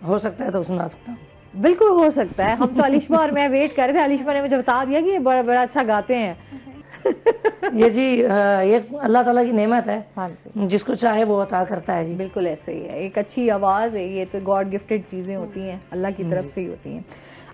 Speaker 5: ہو سکتا ہے تو سنا سکتا ہوں.
Speaker 2: بالکل ہو سکتا ہے. ہم تو علیشما اور میں ویٹ کر رہے تھے، علیشما نے مجھے بتا دیا کہ یہ بڑا اچھا گاتے ہیں.
Speaker 5: یہ جی یہ اللہ تعالیٰ کی نعمت ہے.
Speaker 2: ہاں جی.
Speaker 5: جس کو چاہے وہ عطا کرتا ہے. جی
Speaker 2: بالکل ایسے ہی ہے. ایک اچھی آواز ہے، یہ تو گاڈ گفٹڈ چیزیں ہوتی ہیں، اللہ کی طرف سے ہی ہوتی ہیں.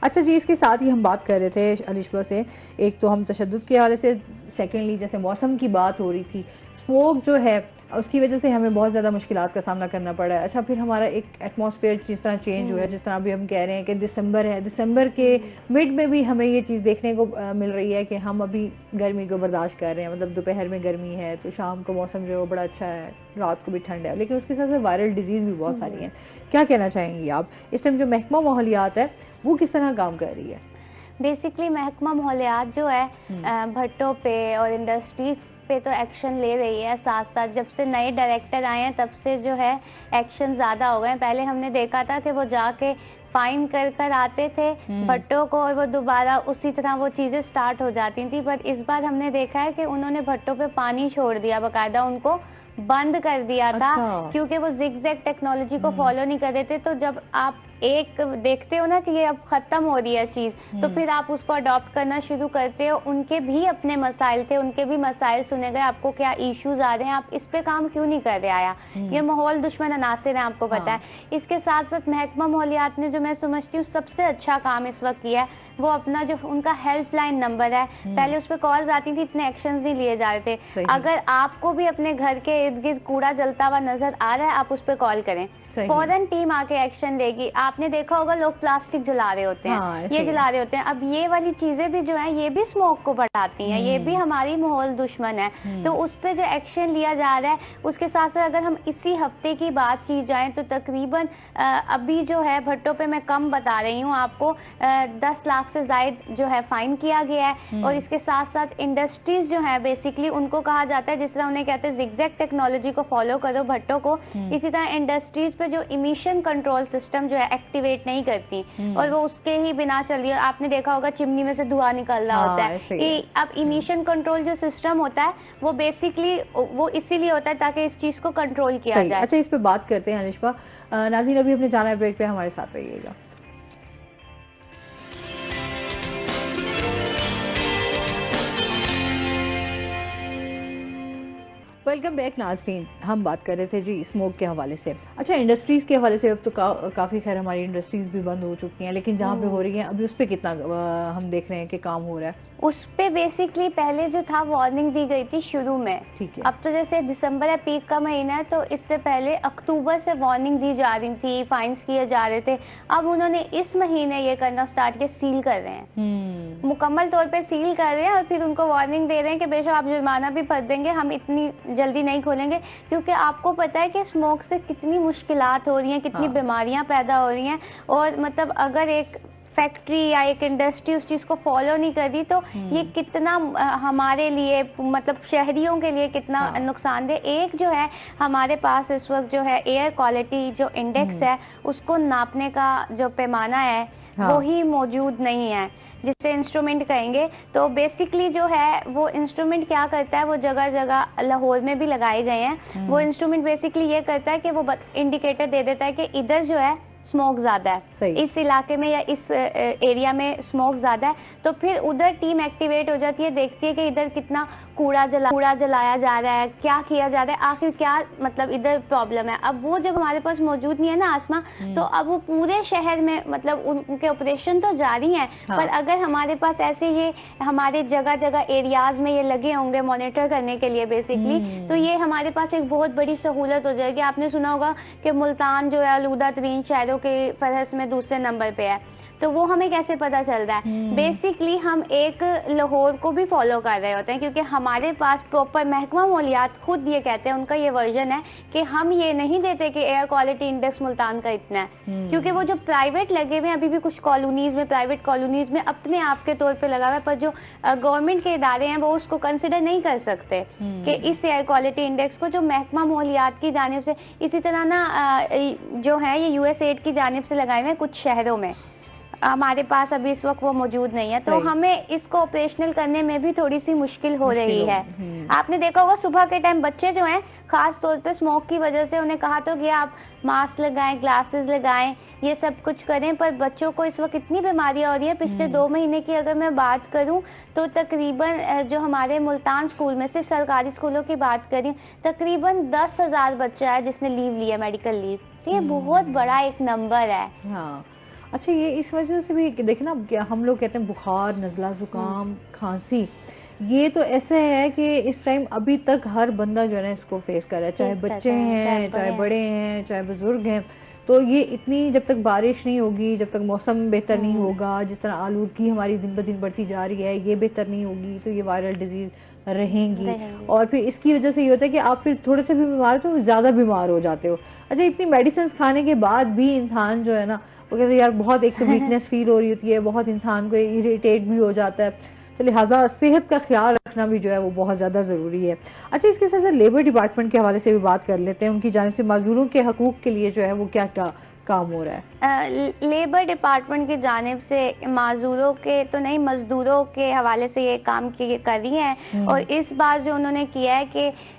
Speaker 2: اچھا جی، اس کے ساتھ ہی ہم بات کر رہے تھے علیشما سے، ایک تو ہم تشدد کے حوالے سے، سیکنڈلی جیسے موسم کی بات ہو رہی تھی، اسموک جو ہے اس کی وجہ سے ہمیں بہت زیادہ مشکلات کا سامنا کرنا پڑا ہے. اچھا پھر ہمارا ایک ایٹماسفیئر جس طرح چینج ہوا ہے، جس طرح ابھی ہم کہہ رہے ہیں کہ دسمبر ہے، دسمبر کے مڈ میں بھی ہمیں یہ چیز دیکھنے کو مل رہی ہے کہ ہم ابھی گرمی کو برداشت کر رہے ہیں. مطلب دوپہر میں گرمی ہے تو شام کو موسم جو ہے وہ بڑا اچھا ہے، رات کو بھی ٹھنڈ ہے، لیکن اس کے ساتھ وائرل ڈیزیز بھی بہت ساری ہیں. کیا کہنا چاہیں گی آپ اس ٹائم جو محکمہ ماحولیات ہے وہ کس طرح کام کر رہی ہے؟
Speaker 1: بیسکلی محکمہ ماحولیات جو ہے بھٹوں پہ اور انڈسٹریز پہ تو ایکشن لے رہی ہے. ساتھ ساتھ جب سے نئے ڈائریکٹر آئے ہیں تب سے جو ہے ایکشن زیادہ ہو گئے. پہلے ہم نے دیکھا تھا کہ وہ جا کے فائن کر آتے تھے بھٹوں کو اور وہ دوبارہ اسی طرح وہ چیزیں سٹارٹ ہو جاتی تھیں. بٹ اس بار ہم نے دیکھا ہے کہ انہوں نے بھٹوں پہ پانی چھوڑ دیا، باقاعدہ ان کو بند کر دیا تھا کیونکہ وہ زگ زیگ ٹیکنالوجی کو فالو نہیں کر رہے تھے. تو جب آپ ایک دیکھتے ہو نا کہ یہ اب ختم ہو رہی ہے چیز, تو پھر آپ اس کو اڈاپٹ کرنا شروع کرتے ہو. ان کے بھی اپنے مسائل تھے, ان کے بھی مسائل سنے گئے, آپ کو کیا ایشوز آ رہے ہیں, آپ اس پہ کام کیوں نہیں کر رہے آیا. یہ ماحول دشمن عناصر ہیں, آپ کو پتا ہے. اس کے ساتھ ساتھ محکمہ ماحولیات نے جو میں سمجھتی ہوں سب سے اچھا کام اس وقت کیا ہے, وہ اپنا جو ان کا ہیلپ لائن نمبر ہے, پہلے اس پہ کالز آتی تھی, اتنے ایکشنز نہیں لیے جا رہے تھے. اگر آپ کو بھی اپنے گھر کے ارد گرد کوڑا جلتا ہوا نظر آ رہا ہے, آپ اس پہ کال کریں, فوراً ٹیم آ کے ایکشن لے گی. آپ نے دیکھا ہوگا لوگ پلاسٹک جلا رہے ہوتے ہیں, یہ جلا رہے ہوتے ہیں. اب یہ والی چیزیں بھی جو ہیں یہ بھی اسموک کو بڑھاتی ہیں, یہ بھی ہماری ماحول دشمن ہے. تو اس پہ جو ایکشن لیا جا رہا ہے, اس کے ساتھ ساتھ اگر ہم اسی ہفتے کی بات کی جائیں تو تقریباً ابھی جو ہے بھٹوں پہ میں کم بتا رہی ہوں آپ کو, 10 لاکھ سے زائد جو ہے فائن کیا گیا ہے. اور اس کے ساتھ ساتھ انڈسٹریز جو ہے بیسکلی ان کو کہا جاتا ہے, جس طرح انہیں کہتے ہیں زگزیگ ٹیکنالوجی کو فالو کرو بھٹوں کو, اسی طرح انڈسٹریز پہ جو امیشن کنٹرول سسٹم جو ہے ایکٹیویٹ نہیں کرتی, اور وہ اس کے ہی بنا چل رہی ہے. آپ نے دیکھا ہوگا چمنی میں سے دھواں نکل رہا ہوتا ہے. اب امیشن کنٹرول جو سسٹم ہوتا ہے وہ بیسکلی وہ اسی لیے ہوتا ہے تاکہ اس چیز کو کنٹرول کیا جائے.
Speaker 2: اچھا, اس پہ بات کرتے ہیں انشپا. ناظرین ابھی اپنے جانا ہے بریک پہ, ہمارے ساتھ رہیے گا. ویلکم بیک ناظرین. ہم بات کر رہے تھے جی اسموک کے حوالے سے. اچھا, انڈسٹریز کے حوالے سے اب تو کافی خیر ہماری انڈسٹریز بھی بند ہو چکی ہیں, لیکن جہاں پہ ہو رہی ہیں ابھی اس پہ کتنا ہم دیکھ رہے ہیں کہ کام ہو رہا ہے.
Speaker 1: اس پہ بیسکلی پہلے جو تھا وارننگ دی گئی تھی شروع میں. اب تو جیسے دسمبر ہے, پیک کا مہینہ ہے, تو اس سے پہلے اکتوبر سے وارننگ دی جا رہی تھی, فائنس کیے جا رہے تھے. اب انہوں نے اس مہینے یہ کرنا سٹارٹ کیا, سیل کر رہے ہیں, مکمل طور پہ سیل کر رہے ہیں, اور پھر ان کو وارننگ دے رہے ہیں کہ بے شک آپ جرمانہ بھی بھر دیں گے, ہم اتنی جلدی نہیں کھولیں گے. کیونکہ آپ کو پتا ہے کہ اسموک سے کتنی مشکلات ہو رہی ہیں, کتنی بیماریاں پیدا ہو رہی ہیں. اور مطلب اگر ایک فیکٹری یا ایک انڈسٹری اس چیز کو فالو نہیں کر رہی تو یہ کتنا ہمارے لیے, مطلب شہریوں کے لیے کتنا نقصان دہ. ایک جو ہے ہمارے پاس اس وقت جو ہے ایئر کوالٹی جو انڈیکس ہے, اس کو ناپنے کا جو پیمانہ ہے وہی موجود نہیں ہے, جسے انسٹرومنٹ کہیں گے. تو بیسکلی جو ہے وہ انسٹرومنٹ کیا کرتا ہے, وہ جگہ جگہ لاہور میں بھی لگائے گئے ہیں. وہ انسٹرومنٹ بیسکلی یہ کرتا ہے کہ وہ انڈیکیٹر دے دیتا ہے کہ ادھر جو ہے اسموک زیادہ ہے, اس علاقے میں یا اس ایریا میں اسموک زیادہ ہے. تو پھر ادھر ٹیم ایکٹیویٹ ہو جاتی ہے, دیکھتی ہے کہ ادھر کتنا کوڑا جلایا جا رہا ہے, کیا کیا جا رہا ہے, آخر کیا مطلب ادھر پرابلم ہے. اب وہ جب ہمارے پاس موجود نہیں ہے نا آسما, تو اب وہ پورے شہر میں مطلب ان کے آپریشن تو جاری ہیں, پر اگر ہمارے پاس ایسے یہ ہمارے جگہ جگہ ایریاز میں یہ لگے ہوں گے مانیٹر کرنے کے لیے بیسکلی, تو یہ ہمارے پاس ایک بہت بڑی سہولت ہو جائے گی. آپ نے سنا ہوگا کہ ملتان جو ہے آلودہ ترین شہروں کی فہرست میں دوسرے نمبر پہ ہے, تو وہ ہمیں کیسے پتا چل رہا ہے. بیسکلی ہم ایک لاہور کو بھی فالو کر رہے ہوتے ہیں, کیونکہ ہمارے پاس پراپر محکمہ ماحولیات خود یہ کہتے ہیں, ان کا یہ ورژن ہے کہ ہم یہ نہیں دیتے کہ ایئر کوالٹی انڈیکس ملتان کا اتنا ہے, کیونکہ وہ جو پرائیویٹ لگے ہوئے ہیں ابھی بھی کچھ کالونیز میں, پرائیویٹ کالونیز میں اپنے آپ کے طور پہ لگا ہوا ہے, پر جو گورنمنٹ کے ادارے ہیں وہ اس کو کنسیڈر نہیں کر سکتے کہ اس ایئر کوالٹی انڈیکس کو جو محکمہ ماحولیات کی جانب سے, اسی طرح نا جو ہے یہ USAID کی جانب سے لگائے ہوئے کچھ شہروں میں, ہمارے پاس ابھی اس وقت وہ موجود نہیں ہے. تو ہمیں اس کو آپریشنل کرنے میں بھی تھوڑی سی مشکل ہو رہی ہے. آپ نے دیکھا ہوگا صبح کے ٹائم بچے جو ہیں خاص طور پہ اسموک کی وجہ سے انہیں کہا تو کہ آپ ماسک لگائیں, گلاسز لگائیں, یہ سب کچھ کریں, پر بچوں کو اس وقت اتنی بیماریاں ہو رہی ہیں. پچھلے 2 مہینے کی اگر میں بات کروں تو تقریباً جو ہمارے ملتان اسکول میں, صرف سرکاری اسکولوں کی بات کریں, تقریباً 10,000 بچہ ہے جس نے لیو لیا, میڈیکل لیو. تو یہ بہت بڑا ایک نمبر ہے.
Speaker 2: اچھا, یہ اس وجہ سے بھی دیکھنا, ہم لوگ کہتے ہیں بخار, نزلہ, زکام, کھانسی, یہ تو ایسا ہے کہ اس ٹائم ابھی تک ہر بندہ جو ہے نا اس کو فیس کر رہا ہے, چاہے بچے ہیں, چاہے بڑے ہیں, چاہے بزرگ ہیں. تو یہ اتنی جب تک بارش نہیں ہوگی, جب تک موسم بہتر نہیں ہوگا, جس طرح آلودگی ہماری دن بدن بڑھتی جا رہی ہے, یہ بہتر نہیں ہوگی, تو یہ وائرل ڈیزیز رہیں گی. اور پھر اس کی وجہ سے یہ ہوتا ہے کہ آپ پھر تھوڑے سے بھی بیمار ہو تو زیادہ بیمار ہو جاتے ہو. اچھا, اتنی میڈیسنز کھانے کے بعد بھی انسان جو ہے نا وہ کہتے ہیں یار بہت ایک تو ویکنیس فیل ہو رہی ہوتی ہے, بہت انسان کو اریٹیٹ بھی ہو جاتا ہے. تو لہٰذا صحت کا خیال رکھنا بھی جو ہے وہ بہت زیادہ ضروری ہے. اچھا, اس کے ساتھ ساتھ لیبر ڈپارٹمنٹ کے حوالے سے بھی بات کر لیتے ہیں, ان کی جانب سے معذوروں کے حقوق کے لیے جو ہے وہ کیا کیا کام ہو رہا ہے.
Speaker 1: لیبر ڈپارٹمنٹ کی جانب سے معذوروں کے تو نہیں, مزدوروں کے حوالے سے یہ کام کر رہی ہیں. اور اس بار جو انہوں نے کیا ہے کہ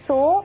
Speaker 1: 100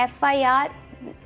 Speaker 1: FIR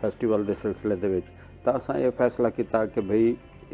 Speaker 6: ਫੈਸਟੀਵਲ ਦੇ ਸਿਲਸਿਲੇ ਦੇ ਵਿੱਚ ਤਾਂ ਅਸਾਂ ਇਹ ਫੈਸਲਾ ਕੀਤਾ ਕਿ ਭਈ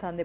Speaker 2: ਥਾਂ ਦੇ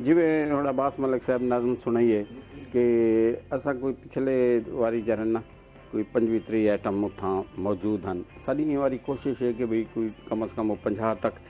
Speaker 6: ਜਿਵੇਂ ਹੁਣ ਅਬਾਸ ਮਲਿਕ ਸਾਹਿਬ ਨਾਜ਼ਮ ਸੁਣਾਈਏ ਕਿ ਅਸਾਂ ਕੋਈ ਪਿਛਲੇ ਵਾਰੀ ਜਰਨ ਨਾ ਕੋਈ 25-30 ਆਈਟਮ ਉਥਾਂ ਮੌਜੂਦ ਹਨ। ਸਾਡੀ ਇਹ ਵਾਰੀ ਕੋਸ਼ਿਸ਼ ਹੈ ਕਿ ਭਈ ਕੋਈ ਕਮ ਸੇ ਕਮ 50 ਤੱਕ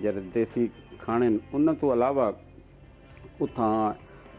Speaker 6: ਜਿਹੜੇ ਦੇਸੀ ਖਾਣੇ ਉਹਨਾਂ ਤੋਂ ਇਲਾਵਾ ਉਥਾਂ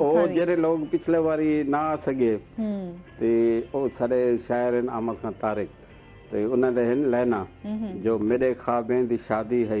Speaker 6: ਉਹ ਜਿਹੜੇ ਲੋਕ ਪਿਛਲੇ ਵਾਰੀ ਨਾ ਆ ਸਕੇ ਤੇ ਉਹ ਸਾਡੇ ਸ਼ਾਇਰ ਹਨ ਅਹਿਮਦ ਖਾਨ ਤਾਰਿਕ ਤੇ ਉਹਨਾਂ ਦੇ ਹਨ ਲੈਣਾ ਜੋ ਮੇਰੇ ਖਾਬੇ ਦੀ ਸ਼ਾਦੀ ਹੈ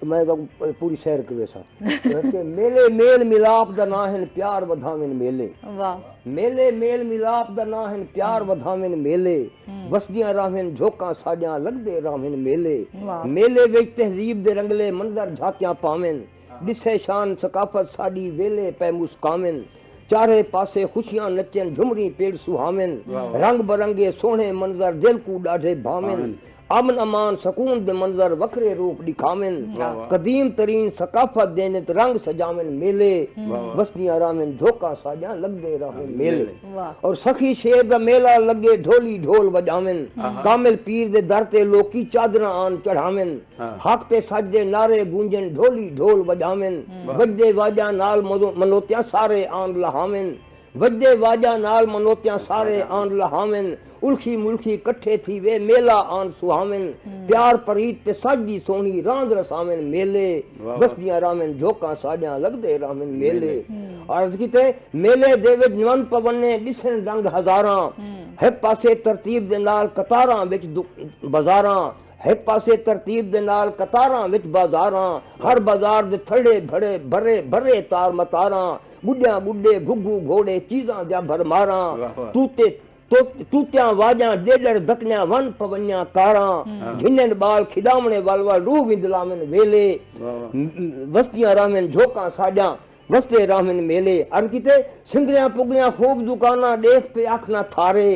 Speaker 7: تو میں پوری سیر کے ویسا کہ میلے میل ملاپ دا نا ہن پیار ودھاویں میلے میلے میل ملاپ دا نا ہن پیار ودھاویں میلے وسدیاں راہیں جھوکاں ساڈیاں لگدے راہیں میلے میلے وچ تہذیب دے رنگلے منظر جھاکیاں پاویں ڈسے شان ثقافت ساڈی ویلے پہ مسکاویں چارے پاسے خوشیاں نچن جھمری پیڑ سہاویں رنگ برنگے سونے منظر دل کو ڈاڈھے بھاویں امن امان سکون دے منظر وکھرے روپ دکھاویں قدیم ترین ثقافت دینت رنگ سجاویں میلے بستیاں راہیں جھوکا ساجاں لگدے راہیں میلے اور سخی شیر دا میلہ لگے ڈھولی ڈھول وجاویں کامل پیر دے در تے لوکی چادراں آن چڑھاویں حق تے سج دے نعرے گونجن ڈھولی ڈھول وجاویں وجدے واجاں نال منوتیاں سارے آن لہاویں وجدے واجاں نال منوتیاں سارے آن لہاویں الکھی ملکی کٹھے تھی وے میلہ آن سہاویں پیار پریت تے سجدی سونی راند رساویں میلے بستیاں راہیں جھوکاں ساڈیاں لگدے راہیں میلے عرض کیتے میلے دے وچ نون پونے ڈسن رنگ ہزاراں ایک پاسے ترتیب دے نال قطاراں وچ بازاراں ایک پاسے ترتیب دے نال قطاراں وچ بازاراں ہر بازار دے تھڑے بھڑے بھرے بھرے تار متاراں بڈھیاں بڈھے گھگو گھوڑے چیزاں جا بھرماراں توتیاں واجاں ڈیڈر دکنیاں ون پونیاں کاراں جھنن بال کھڈاونے والوا روح وندلاویں ویلے وستیاں راہیں جھوکاں ساڈیاں وستے راہیں میلے ارکیتے سنگریاں پگریاں خوب دکاناں دیکھ پہ آکھنا تھارے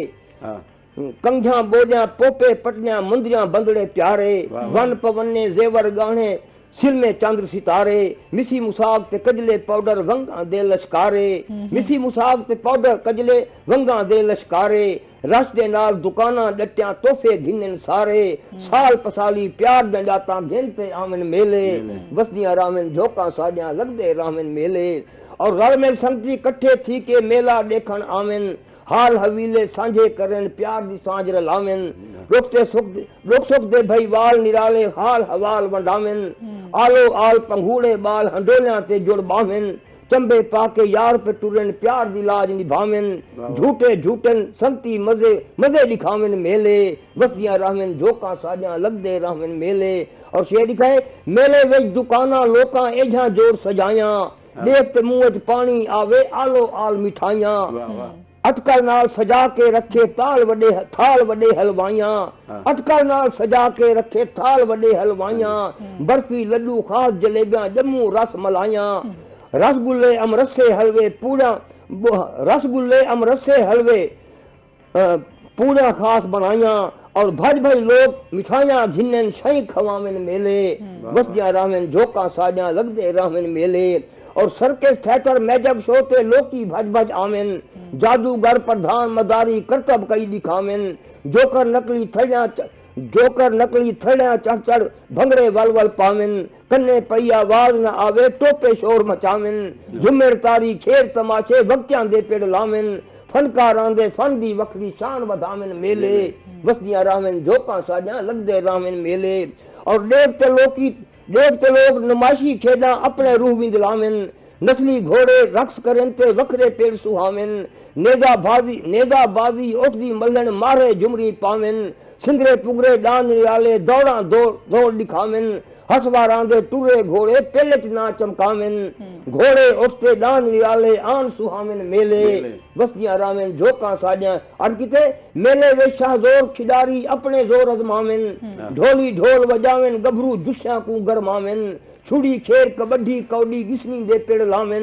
Speaker 7: کنگھیاں بوجیاں پوپے پٹیاں مندریاں بندڑے پیارے ون پونے زیور گاہنے سل میں چاندر ستارے مسی مساگ تے کجلے پاؤڈر ونگاں دے لشکارے مسی مساگ تے پاؤڈر کجلے ونگاں دے لشکارے رش دے نال دکاناں ڈٹیاں توحفے گھنن سارے سال پسالی پیار دے جاتاں گھن تے آویں میلے وسدیاں راہیں جھوکاں ساڈیاں لگدے راہیں میلے اور رل مل سنگتی کٹھے تھی کے میلہ دیکھن آویں حال حویلے سانجھے کرن پیار دی سانج رلاویں روکتے سکھ دے بھائی وال نرالے حال حوال ونڈاویں آلو آل پنگھوڑے بال ہنڈولیاں تے جڑ باویں چمبے پا کے یار پہ ٹرن پیار دی لاج نبھاویں جھوٹے جھوٹن سنگتی مزے دکھاویں میلے وسدیاں راہیں جھوکاں ساڈیاں لگدے راہیں میلے اور شعر لکھائے میلے وچ دکاناں لوکاں ایجھاں جوڑ سجایاں دیکھ تے منہ وچ پانی آوے آلو آل مٹھائیاں اٹکل نال سجا کے رکھے تھال وڈے حلوائیاں اٹکل نال سجا کے رکھے تھال وڈے حلوائیاں برفی لڈو خاص جلیبیاں جموں رس ملائیاں رس گلے امرسے حلوے پوڑا خاص بنائیاں اور بھج لوگ مٹھائیاں گھنن شہیں کھواویں میلے وسدیاں راہیں جھوکاں ساڈیاں لگدے راہیں میلے اور سرکس تھیٹر میجک شو تے لوکی بھج آویں جادوگر پردھان مداری کرتب کئی دکھاویں جوکر نکلی تھڑیاں چڑھ چڑھ بھنگڑے ول پاویں کنے پئی آواز نہ آوے ٹوپے شور مچاویں جمر تاری کھیڑ تماشے وقتیاں دے پیڑ لاویں فنکاراں دے فن دی وکھری شان ودھاویں میلے وسدیاں راہیں جھوکاں ساڈیاں لگدے راہیں میلے اور دیکھتے لوگ نمائشی کھیڈاں اپنے روح وندلاویں نسلی گھوڑے رقص کرن تے وکھرے پیڑ سہاویں نیزا بازی اٹھدی ملن مارے جمری پاویں سنگرے پگرے ڈان نرالے دوڑاں دوڑ دکھاویں ہسواراں دے ٹرے گھوڑے پیلچ نہ چمکاویں گھوڑے اٹھتے ڈان نرالے آن سہاویں میلے وسدیاں راہیں جھوکاں ساڈیاں ارکیتے میلے وچ شاہ زور کھڈاری اپنے زور ازماویں ڈھولی ڈھول وجاویں گبھرو جشاں کو گرماویں چھڑی کھیر کبڈی کوڈی گسنی دے پیڑ لاویں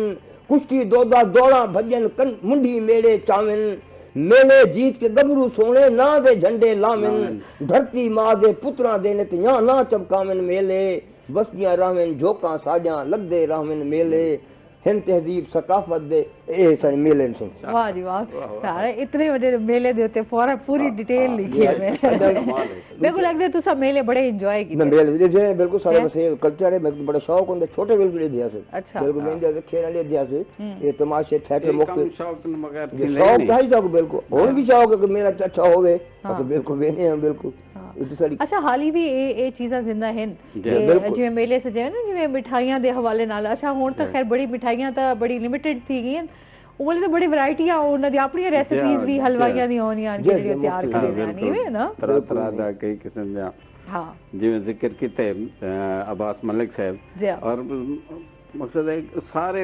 Speaker 7: کشتی دودا دوڑاں بھجن منڈی میڑے چاویں میلے جیت کے گبھرو سونے نا دے جھنڈے لاویں دھرتی ماں دے پتراں دے نتیاں نہ چمکاویں میلے وسدیاں راہیں جھوکاں ساڈیاں لگدے راہیں میلے ہن تہذیب ثقافت دے اے سن میلے سن
Speaker 2: واہ جی واہ سارے اتنے بڑے میلے دے اوتے فورا پوری ڈیٹیل لکھی ہے بالکل لگدا ہے تساں میلے بڑے انجوائے کیتے
Speaker 7: میلے دے بالکل سارے مسئلے کلچر ہے بڑا شوق ہوندا چھوٹے بالکل دیا سے
Speaker 2: اچھا
Speaker 7: بالکل میں دے کھیل لے دیا سے یہ تماشے تھیٹر مختلف
Speaker 6: شوق مگر
Speaker 7: شوق ہے شوق بالکل اور بھی شوق ہے کہ میرا اچھا ہوے تو بالکل وینے ہیں بالکل
Speaker 2: اچھا حالی بھی اے چیزاں زندہ ہیں جویں میلے سے نا جویں مٹھائیاں دے حوالے نال اچھا ہن تے خیر بڑی مٹھائیاں تا بڑی لمیٹڈ تھی گئیں وہ تے بڑی ورائٹیاں انہاں دی اپنی ریسیپیز بھی حلوائیاں دی ہونیاں جڑی تیار کردے ہیں نا
Speaker 6: طرح طرح دا کئی قسم دا ਜਿਵੇਂ ਜ਼ਿਕਰ ਕੀਤੇ ਅਬਾਸ ਮਲਿਕ ਸਾਹਿਬ ਔਰ ਮਕਸਦ ਹੈ ਸਾਰੇ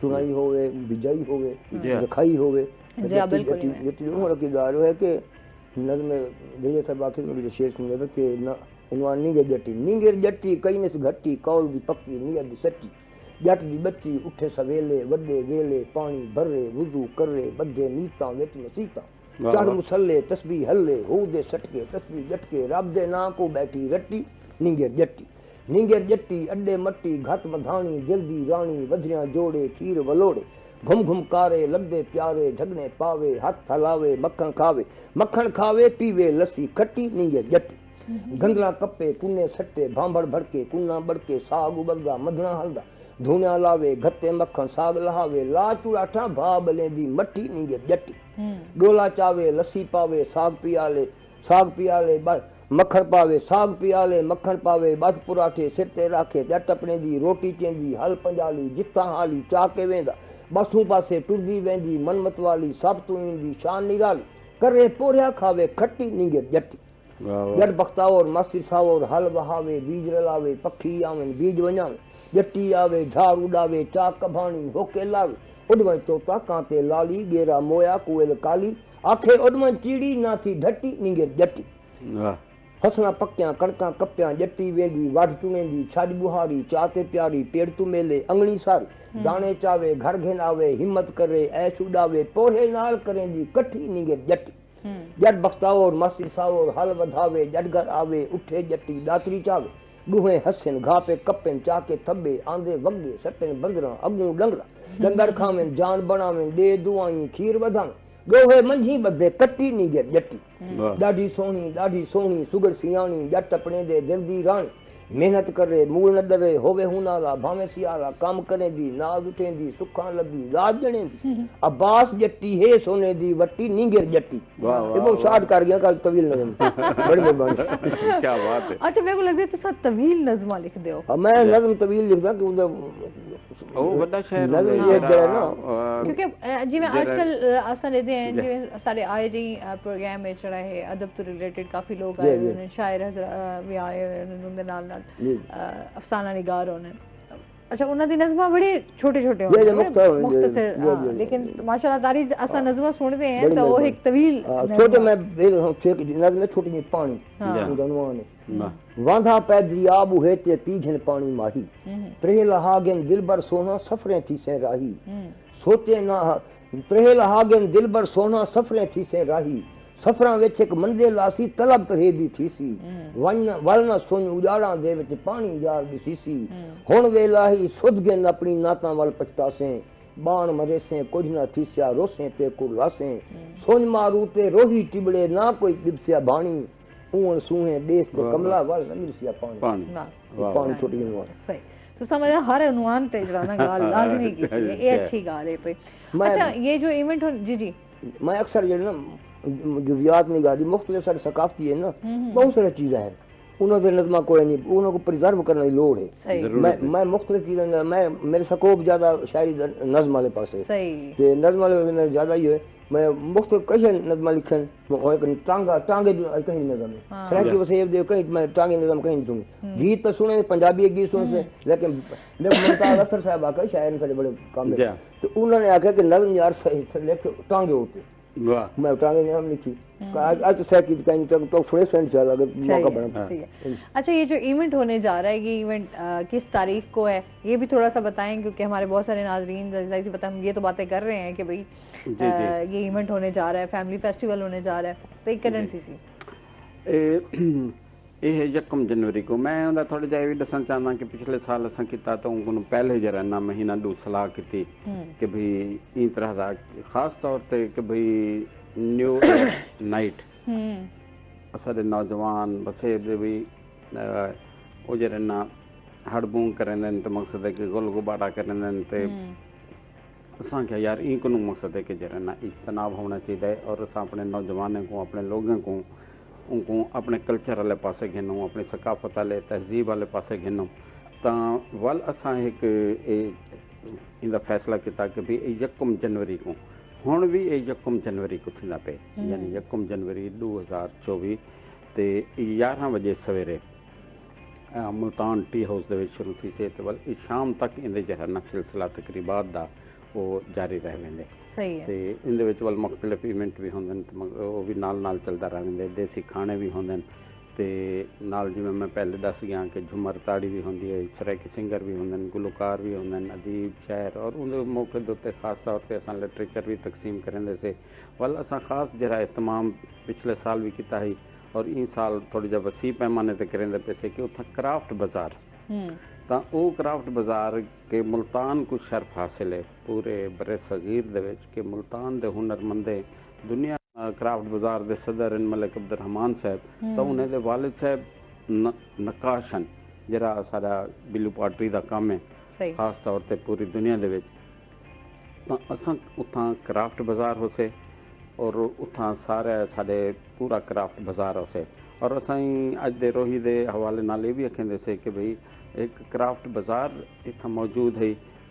Speaker 7: چنائی ہوئے بجائی ہوئے رکھائی ہوئے جتی ہوں رکیدار ہے کہ نظم دریہ صاحب آخر میں شعر سن گئے کہ عنوان نینگر جٹی کئی نس گھٹی کول دی پکی نیت دی سچی جٹ دی بچی اٹھے سویلے وڈے ویلے پانی بھرے وضو کرے بدھے نیتاں وچ مسیتاں چڑھ مسلے تسبیح ہلے ہو دے سٹکے تسبیح جٹکے رب دے نام کو بیٹھی رٹی نینگر جٹی اڈے مٹی گھت مدھانی جلدی رانی ودھریاں جوڑے کھیر ولوڑے گھم گھم کارے لبے پیارے جھگنے پاوے ہاتھ ہلاوے مکھن کھاوے پیوے لسی کھٹی نینگر جٹی گندلا کپے کنے سٹے بھانبڑ بھڑکے کنا بڑکے ساگ ابلدا مدھنا ہلدا دھونیا لاوے گھتے مکھن ساگ لہاوے لا چوڑاٹھا بھا بلیندی مٹی نینگر جٹی ڈولا چاوے لسی پاوے ساگ پیالے مکھن پاوے ساگ پیالے مکھن پاوے بد پراٹھے سر تے راکھے جٹ اپنے دی روٹی چیندی ہل پنجالی جتھاں حالی چا کے ویندا بسوں پاسے ٹردی ویندی من مت والی سب تو ایندی شان نرالی کرے پوریا کھاوے کھٹی نینگر جٹی جٹ بختاور ماسی ساور ہل بہاوے بیج رلاوے پکھی آویں بیج ونجاویں جٹی آوے جھاڑ اڈاوے چاک کبھانی ہوکے لاوے اڈویں توتا کانتے لالی گیرا مویا کوئل کالی آکھے اڈویں چیڑی نہ تھی ڈھٹی نینگر جٹی فصلاں پکیاں کڑکاں کپیاں جٹی ویندی وڈ چوندی چھج بہاری چاتے پیاری پیڑ تو میلے انگڑی ساری دانے چاوے گھر گھن آوے ہمت کرے ایش اڈاوے پورے نال کریندی کٹھی نینگر جٹی جٹ بختاور ماسی ساور ہل ودھاوے جٹ گھر آوے اٹھے جٹی داتری چاوے ڈوہیں ہسن گھا پہ کپن چاکے تھبے آندے وگے سٹن بندراں اگوں ڈنگر کھاویں جان بناویں دے دعائیں کھیر ودھاویں گوہے منجھی بدھے کٹی نینگر جٹی ڈاڈھی سونی سگر سیانی جٹ اپنے دے دل دی رانی محنت کرے مول نہ ڈرے ہوے ہونالا بھاویں سیالا کام کرے دی ناز اٹھیں دی سکھاں لگی رات جنے دی عباس جٹی ہے سونے دی وٹی نینگر جٹی یہ وہ شارٹ کر گیا کل طویل نظم بڑی مہربانی
Speaker 6: کیا بات ہے
Speaker 2: اچھا میرے کو لگتا ہے تو سب طویل نظمہ لکھ دیو
Speaker 7: میں نظم طویل لکھدا کہ
Speaker 6: وہ بڑا شہر
Speaker 2: کیونکہ جی میں آج کل آسان لیتے ہیں جی سارے آئے جی پروگرام میں چڑھا ہے ادب تو ریلیٹڈ کافی لوگ آئے ہوئے ہیں شاعر حضرات بھی آئے ہوئے ہیں ان دے نال افسانہ نگار ہونے اچھا انہاں دی نظماں بڑے چھوٹے چھوٹے ہوندے ہیں مختصر لیکن ماشاءاللہ تاری اساں نظماں سنتے ہیں تو وہ ایک طویل
Speaker 7: چھوٹے میں نظم چھوٹی جی پانی عنوان ہے واندھا پے دریاب ہوئے تے پیجھن پانی ماہی ترے لہاگن دل بر سونا سفریں تھی سے راہی سوچے نہ ترے لہاگن دل بر سونا سفریں تھی سے راہی سفراں وچ ایک منزل آسی طلب ترے دی تھی سی ولنا سن اجاڑاں دے وچ پانی جار دی سی ہن ویلا ہی سد گن اپنی ناتاں ول پچھتاسیں بان مرے سے کچھ نہ تھیسیا روسیں تے کلاسیں سن مارو تے روہی ٹبڑے نہ کوئی دبسیا بانی اون سوہیں دیس تے کملا ول نہ مرسیا پانی چھوٹی عنوان
Speaker 2: صحیح تو سمجھا ہر عنوان تے جڑا نا گال لازمی کی ہے یہ اچھی گال ہے پئی اچھا یہ جو ایونٹ جی
Speaker 7: میں اکثر جو نا جزیات نگاری مختلف سارے ثقافتی ہے نا بہت ساری چیزیں ہیں انہوں نے نظمہ کوئی نہیں انہوں کو پریزرو کرنے کی لوڑ ہے میں مختلف چیزیں میں میرے سکوپ زیادہ شاعری نظم والے پاس ہے نظم والے زیادہ ہی ہے میں مختلف کئی نظمہ لکھن ٹانگے کہیں نظم ہے سرائکی وسیب دے کہیں میں ٹانگے نظم کہیں نہیں سنوں گیت تو سنے پنجابی گیت سنے سے لیکن ممتاز اختر صاحب آکر شاعر سے بڑے کام ہے تو انہوں نے آکھا کہ نظم یار لکھ ٹانگے ہوتے میں ٹانگے نظم لکھی آج تو سیکی کہیں تو فریش فرینڈ چاہتا اگر موقع بنا.
Speaker 2: اچھا یہ جو ایونٹ ہونے جا رہا ہے یہ ایونٹ کس تاریخ کو ہے یہ بھی تھوڑا سا بتائیں کیونکہ ہمارے بہت سارے ناظرین ہم یہ تو باتیں کر رہے ہیں کہ بھئی یہ ایونٹ ہونے جا رہا ہے فیملی فیسٹیول ہونے جا رہا ہے تو ایک کرن سی
Speaker 6: یہ 1 جنوری کو میں تھوڑا جہا یہ بھی دسنا چاہتا کہ پچھلے سال اصل کیا تو ان پہلے جرا نہ مہینہ ڈو صلاح کی کہ بھئی این طرح کا خاص طور پہ کہ بھئی نیو نائٹ اصل نوجوان بسے بھی وہ جرا نہ ہڑ بونگ کریں تو مقصد ہے کہ گل گباڑا کریں تو اساں کیا یار این کو مقصد ہے کہ جرا نہ اجتناب ہونا چاہیے اور اساں اپنے نوجوانوں کو اپنے لوگوں کو ان کو اپنے کلچر والے پاسے گھنوں اپنی ثقافت والے تہذیب والے پاسے گھنوں تو ول اساں ایک ان فیصلہ کیا کہ بھی 1 جنوری کو ہوں بھی یہ 1 جنوری کو تھیندا پے یعنی 1 جنوری 2024 تے 11 بجے سویرے ملتان ٹی ہاؤس دے شروع تھی سے ول شام تک اندے جہاں سلسلہ تقریبات دا ਉਹ ਜਾਰੀ ਰਹਿ ਵੈਂਦੇ
Speaker 2: ਸਹੀ ਹੈ
Speaker 6: ਤੇ ਇਹਦੇ ਵਿੱਚ ਵੱਲ ਮੁxtਲਿਫ ਇਵੈਂਟ ਵੀ ਹੁੰਦੇ ਨੇ ਤੇ ਉਹ ਵੀ ਨਾਲ ਚੱਲਦਾ ਰਹਿੰਦੇ ਦੇਸੀ ਖਾਣੇ ਵੀ ਹੁੰਦੇ ਨੇ ਤੇ ਨਾਲ ਜਿਵੇਂ ਮੈਂ ਪਹਿਲੇ ਦੱਸ ਗਿਆ ਕਿ ਝੁਮਰ ਤਾੜੀ ਵੀ ਹੁੰਦੀ ਹੈ ਸਰਾਇਕੀ ਸਿੰਗਰ ਵੀ ਹੁੰਦੇ ਨੇ ਗੁਲਕਾਰ ਵੀ ਹੁੰਦੇ ਨੇ ਅਦੀਬ ਸ਼ਾਇਰ ਔਰ ਉਹਦੇ ਮੌਕੇ ਦੇ ਉੱਤੇ ਖਾਸ ਤੌਰ ਤੇ ਅਸਾਂ ਲਿਟਰੇਚਰ ਵੀ ਤਕਸੀਮ ਕਰਦੇ ਸੇ ਵੱਲ ਅਸਾਂ ਖਾਸ ਜਿਹੜਾ ਇhtਮਾਮ ਪਿਛਲੇ ਸਾਲ ਵੀ ਕੀਤਾ ਸੀ ਔਰ ਇਹ ਸਾਲ ਥੋੜੀ ਜਿਹਾ ਵਸੀ ਪੈਮਾਨੇ ਤੇ ਕਰਦੇ ਪਏ ਸੇ ਕਿ ਉੱਥੇ ਕਰਾਫਟ ਬਾਜ਼ਾਰ ਤਾਂ ਉਹ ਕਰਾਫਟ ਬਾਜ਼ਾਰ ਕੇ ਮੁਲਤਾਨ ਕੁ ਸ਼ਰਫ ਹਾਸਿਲ ਹੈ ਪੂਰੇ ਬਰੇ ਸਗੀਰ ਦੇ ਵਿੱਚ ਕਿ ਮੁਲਤਾਨ ਦੇ ਹੁਨਰਮੰਦੇ ਦੁਨੀਆ ਕਰਾਫਟ ਬਾਜ਼ਾਰ ਦੇ ਸਦਰ ਮਲਿਕ ਅਬਦੁਰਰਹਿਮਾਨ ਸਾਹਿਬ ਤਾਂ ਉਹਨਾਂ ਦੇ ਵਾਲਿਦ ਸਾਹਿਬ ਨਕਾਸ਼ਨ ਜਿਹੜਾ ਸਾਡਾ ਬਿੱਲੂ ਪਾਟਰੀ ਦਾ ਕੰਮ ਹੈ ਖਾਸ ਤੌਰ ਤੇ ਪੂਰੀ ਦੁਨੀਆ ਦੇ ਵਿੱਚ ਤਾਂ ਅਸਾਂ ਉੱਥਾਂ ਕਰਾਫਟ ਬਾਜ਼ਾਰ ਹੋਸੇ ਔਰ ਉੱਥਾਂ ਸਾਰੇ ਸਾਡੇ ਪੂਰਾ ਕਰਾਫਟ ਬਾਜ਼ਾਰ ਹੋਸੇ ਔਰ ਅਸਾਂ ਅੱਜ ਦੇ ਰੋਹੀ ਦੇ ਹਵਾਲੇ ਨਾਲ ਇਹ ਵੀ ਆਖਦੇ ਸੇ ਕਿ ਭਈ ਇੱਕ ਕਰਾਫਟ ਬਾਜ਼ਾਰ ਇੱਥੇ ਮੌਜੂਦ ਹੈ